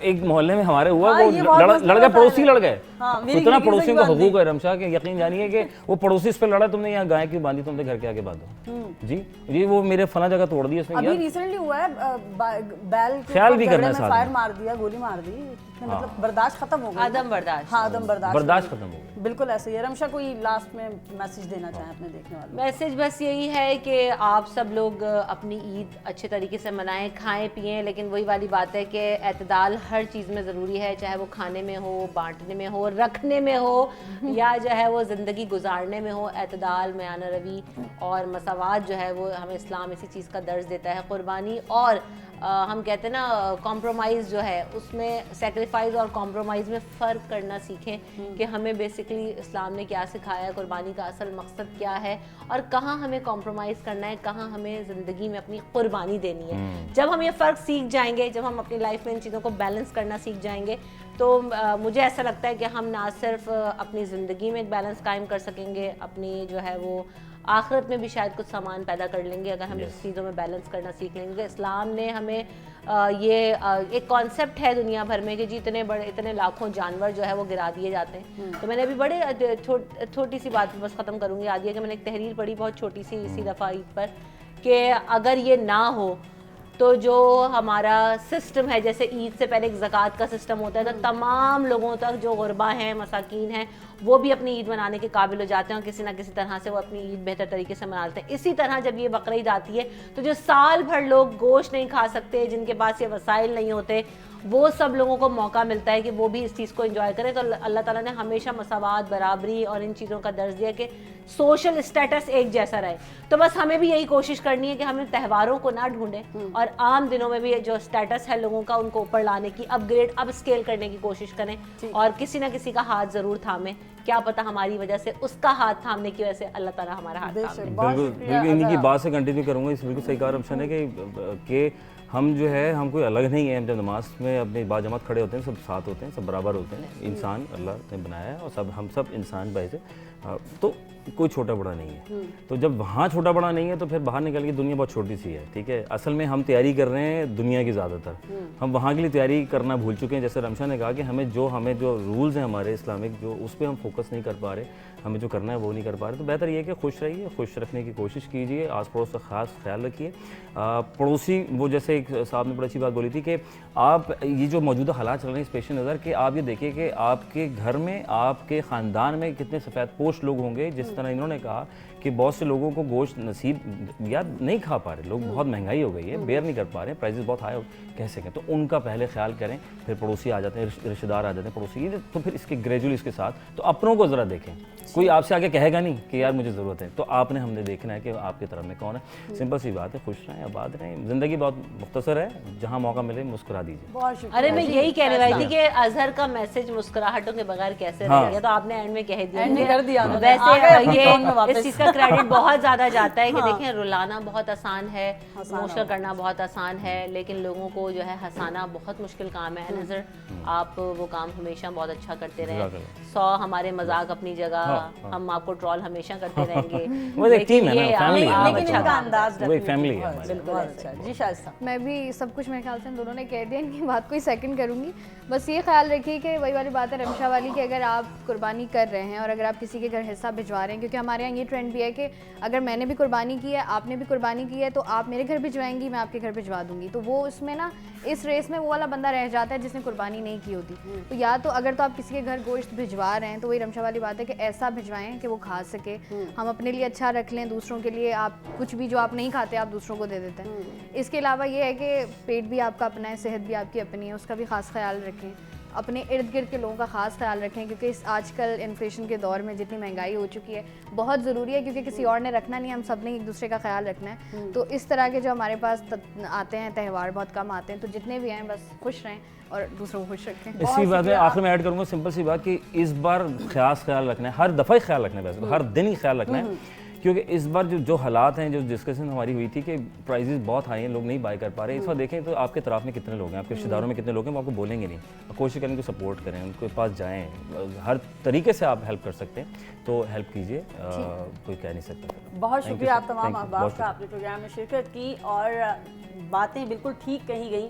[SPEAKER 6] एक मोहल्ले में हमारे हुआ, वो लड़ गए, पड़ोसी लड़ गए। इतना पड़ोसियों का हुकूक है रमशा के, यकीन जानिए कि वो पड़ोसी इस पे लड़ा, तुमने यहाँ गाय क्यों बांधी, तुमने घर के आगे बांधो जी जी, वो मेरे फला जगह तोड़ दी उसने।
[SPEAKER 1] अभी रिसेंटली हुआ है बैल के
[SPEAKER 6] ख्याल भी
[SPEAKER 1] झगड़े
[SPEAKER 6] करना
[SPEAKER 1] में
[SPEAKER 6] साथ
[SPEAKER 1] फायर
[SPEAKER 6] में।
[SPEAKER 1] मार दिया, गोली मार दी, मतलब बर्दाश्त खत्म हो गया।
[SPEAKER 5] आदम बर्दाश्त।
[SPEAKER 1] हाँ, आदम बर्दाश्त
[SPEAKER 6] बर्दाश्त खत्म हो गई।
[SPEAKER 1] बिल्कुल ऐसे ही है। रमशा, कोई लास्ट में मैसेज देना चाहें अपने देखने वालों को?
[SPEAKER 5] मैसेज बस यही है कि आप सब लोग अपनी ईद अच्छे तरीके से मनाएं, खाएं पिएं, लेकिन वही वाली बात है कि एतदाल हर चीज़ में ज़रूरी है, चाहे वो खाने में हो, बांटने में हो, रखने में हो या जो है वो ज़िंदगी गुजारने में हो। एतदाल, म्यान रवी और मसावात जो है वो हमें इस्लाम इसी चीज़ का दर्ज देता है। कुर्बानी और हम कहते हैं ना कॉम्प्रोमाइज़ जो है, उसमें सेक्रीफाइस और कॉम्प्रोमाइज़ में फ़र्क करना सीखें कि हमें बेसिकली इस्लाम ने क्या सिखाया है, कुर्बानी का असल मकसद क्या है और कहाँ हमें कॉम्प्रोमाइज़ करना है, कहाँ हमें ज़िंदगी में अपनी कुर्बानी देनी है। जब हम ये फ़र्क सीख जाएंगे, जब हम अपनी लाइफ में इन चीज़ों को बैलेंस करना सीख जाएंगे, तो मुझे ऐसा लगता है कि हम ना सिर्फ अपनी ज़िंदगी में एक बैलेंस कायम कर सकेंगे, अपनी जो है वो आखिरत में भी शायद कुछ सामान पैदा कर लेंगे अगर हम इस चीज़ों में बैलेंस करना सीख लेंगे। इस्लाम ने हमें एक कॉन्सेप्ट है दुनिया भर में कि जी इतने लाखों जानवर जो है वो गिरा दिए जाते हैं। तो मैंने अभी बड़े छोटी सी बात बस ख़त्म करूँगी आदिया कि मैंने एक तहरीर पढ़ी बहुत छोटी सी इसी दफ़ा ईद पर, कि अगर ये ना हो तो जो हमारा सिस्टम है, जैसे ईद से पहले एक ज़कात का सिस्टम होता है, तो तमाम लोगों तक जो गुरबा हैं, मसाकीन हैं, वो भी अपनी ईद मनाने के काबिल हो जाते हैं और किसी ना किसी तरह से वो अपनी ईद बेहतर तरीके से मनाते हैं। इसी तरह जब ये बकरीद आती है तो जो साल भर लोग गोश्त नहीं खा सकते, जिनके पास ये वसाइल नहीं होते, वो सब लोगों को मौका मिलता है कि वो भी इस चीज़ को एंजॉय करें। तो अल्लाह ताला ने हमेशा मसावात, बराबरी और इन चीज़ों का दर्ज दिया कि सोशल स्टेटस एक जैसा रहे। तो बस हमें भी यही कोशिश करनी है कि हम इन त्योहारों को ना ढूंढें और आम दिनों में भी जो स्टेटस है लोगों का, उनको ऊपर लाने की, अपग्रेड, अब स्केल करने की कोशिश करें और किसी ना किसी का हाथ ज़रूर थामें। क्या पता हमारी वजह से, उसका हाथ थामने की वजह से अल्लाह ताला हमारा हाथ थामे।
[SPEAKER 6] बिल्कुल इन्हीं की बात से कंटिन्यू करूँगा। इस बिल्कुल सही कहा रमशन है कि हम जो है, हम कोई अलग नहीं है। हम जब नमाज में अपनी बाजमात खड़े होते हैं, सब साथ होते हैं, सब बराबर होते हैं। इंसान अल्लाह ने बनाया है और हम सब इंसान भाई से, तो कोई छोटा बड़ा नहीं है। तो जब वहाँ छोटा बड़ा नहीं है तो फिर बाहर निकल के दुनिया बहुत छोटी सी है, ठीक है। असल में हम तैयारी कर रहे हैं दुनिया की ज़्यादातर, हम वहाँ के लिए तैयारी करना भूल चुके हैं। जैसे रमशा ने कहा कि हमें जो रूल्स हैं हमारे इस्लामिक, जो उस पर हम फोकस नहीं कर पा रहे, हमें जो करना है वो नहीं कर पा रहे। तो बेहतर ये है कि खुश रहिए, खुश रखने की कोशिश कीजिए, आस पड़ोस का खास ख्याल रखिए। पड़ोसी, वो जैसे एक साहब ने बड़ी अच्छी बात बोली थी कि आप ये जो मौजूदा हालात चल रहे हैं इस पेश नज़र, कि आप ये देखिए कि आपके घर में, आपके ख़ानदान में कितने सफ़ेद पोश लोग होंगे। जिस तरह इन्होंने कहा कि बहुत से लोगों को गोश्त नसीब या नहीं खा पा रहे, लोग बहुत महंगाई हो गई है, बेयर नहीं कर पा रहे, प्राइसेस बहुत हाई हो, कैसे करें। तो उनका पहले ख्याल करें, फिर पड़ोसी आ जाते हैं, रिश्तेदार आ जाते हैं, पड़ोसी, तो फिर इसके ग्रेजुअली इसके साथ तो अपनों को ज़रा देखें। कोई आपसे आगे कहेगा नहीं कि यार मुझे ज़रूरत है, तो आपने हमने देखना है कि आपकी तरफ में कौन है। सिंपल सी बात है, खुश रहें, आबाद रहें, ज़िंदगी बहुत मुख्तसर है, जहाँ मौका मिले मुस्कुरा दीजिए।
[SPEAKER 1] बहुत शुक्रिया।
[SPEAKER 5] अरे मैं यही कहने वाली थी कि अजहर का मैसेज मुस्कुराहटों के बगैर कैसे रहेगा, तो आपने एंड में कह दिया,
[SPEAKER 1] एंड में कर दिया।
[SPEAKER 5] वैसे ये इस चीज़ का क्रेडिट बहुत ज़्यादा जाता है कि देखें, रुलाना बहुत आसान है, इमोशनल करना बहुत आसान है, लेकिन लोगों को जो है हंसाना बहुत मुश्किल काम है। नज़र आप वो काम हमेशा बहुत अच्छा करते रहे। 100 हमारे मजाक अपनी जगह, हम आपको ट्रॉल हमेशा करते रहेंगे।
[SPEAKER 6] वो एक टीम है ना, फैमिली है,
[SPEAKER 1] लेकिन इनका अंदाज
[SPEAKER 6] वो एक फैमिली है हमारी।
[SPEAKER 1] बिल्कुल अच्छा। जी शाइस्ता,
[SPEAKER 7] मैं भी सब कुछ मेरे ख्याल से हम दोनों ने कह दिया, इनकी बात को ही सेकंड करूंगी। बस ये ख्याल रखिए कि वही वाली बात है रमशा वाली, कि अगर आप कुर्बानी कर रहे हैं और अगर आप किसी के घर हिस्सा भिजवा रहे हैं, क्योंकि हमारे यहाँ ये ट्रेंड भी है कि अगर मैंने भी कुर्बानी की है, आपने भी कुर्बानी की है, तो आप मेरे घर भिजवाएंगी, मैं आपके घर भिजवा दूंगी। तो वो उसमें ना, इस रेस में वो वाला बंदा रह जाता है जिसने कुर्बानी नहीं की होती। तो या तो अगर तो आप किसी के घर गोश्त भिजवा रहे हैं तो वही रमशा वाली बात है कि ऐसा भिजवाएं कि वो खा सके, हम अपने लिए अच्छा रख लें, दूसरों के लिए आप कुछ भी जो आप नहीं खाते आप दूसरों को दे देते हैं। इसके अलावा ये है कि पेट भी आपका अपना है, सेहत भी आपकी अपनी है, उसका भी ख़ास ख्याल रखें। अपने इर्द गिर्द के लोगों का ख़ास ख्याल रखें, क्योंकि इस आजकल इन्फ्लेशन के दौर में जितनी महंगाई हो चुकी है, बहुत ज़रूरी है, क्योंकि किसी और ने रखना नहीं, हम सब ने एक दूसरे का ख्याल रखना है। तो इस तरह के जो हमारे पास आते हैं त्यौहार, बहुत कम आते हैं, तो जितने भी हैं बस खुश रहें और दूसरों को खुश रखें।
[SPEAKER 6] इसी बात में आखिर में ऐड करूँगा सिंपल सी बात कि इस बार खास ख्याल रखना है, हर दफ़ा ही ख्याल रखना है, वैसे हर दिन ही ख्याल रखना है क्योंकि इस बार जो हालात हैं, जो डिस्कशन हमारी हुई थी कि प्राइजेस बहुत हाई हैं, लोग नहीं बाय कर पा रहे हैं। इस बार देखें तो आपके तरफ में कितने लोग हैं, आपके रिश्तेदारों में कितने लोग हैं, वो आपको बोलेंगे नहीं। कोशिश करें उनको सपोर्ट करें, उनके पास जाएँ, हर तरीके से आप हेल्प कर सकते हैं तो हेल्प कीजिए, कोई कह नहीं सकता।
[SPEAKER 1] बहुत
[SPEAKER 6] Thank you,
[SPEAKER 1] शुक्रिया
[SPEAKER 6] sir.
[SPEAKER 1] आप तमाम
[SPEAKER 6] Thank you.
[SPEAKER 1] अहबाब
[SPEAKER 6] बहुत
[SPEAKER 1] का, आपने प्रोग्राम में शिरकत की और बातें बिल्कुल ठीक कही गई।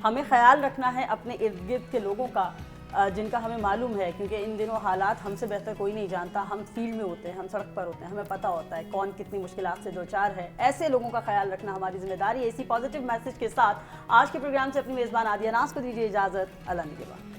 [SPEAKER 1] हमें ख्याल रखना है अपने इर्द गिर्द के लोगों का, जिनका हमें मालूम है, क्योंकि इन दिनों हालात हमसे बेहतर कोई नहीं जानता। हम फील्ड में होते हैं, हम सड़क पर होते हैं, हमें पता होता है कौन कितनी मुश्किलात से दो चार है। ऐसे लोगों का ख्याल रखना हमारी जिम्मेदारी है। इसी पॉजिटिव मैसेज के साथ आज के प्रोग्राम से अपनी मेज़बान आदिया नाज को दीजिए इजाज़त। अल्लाह निगहबान।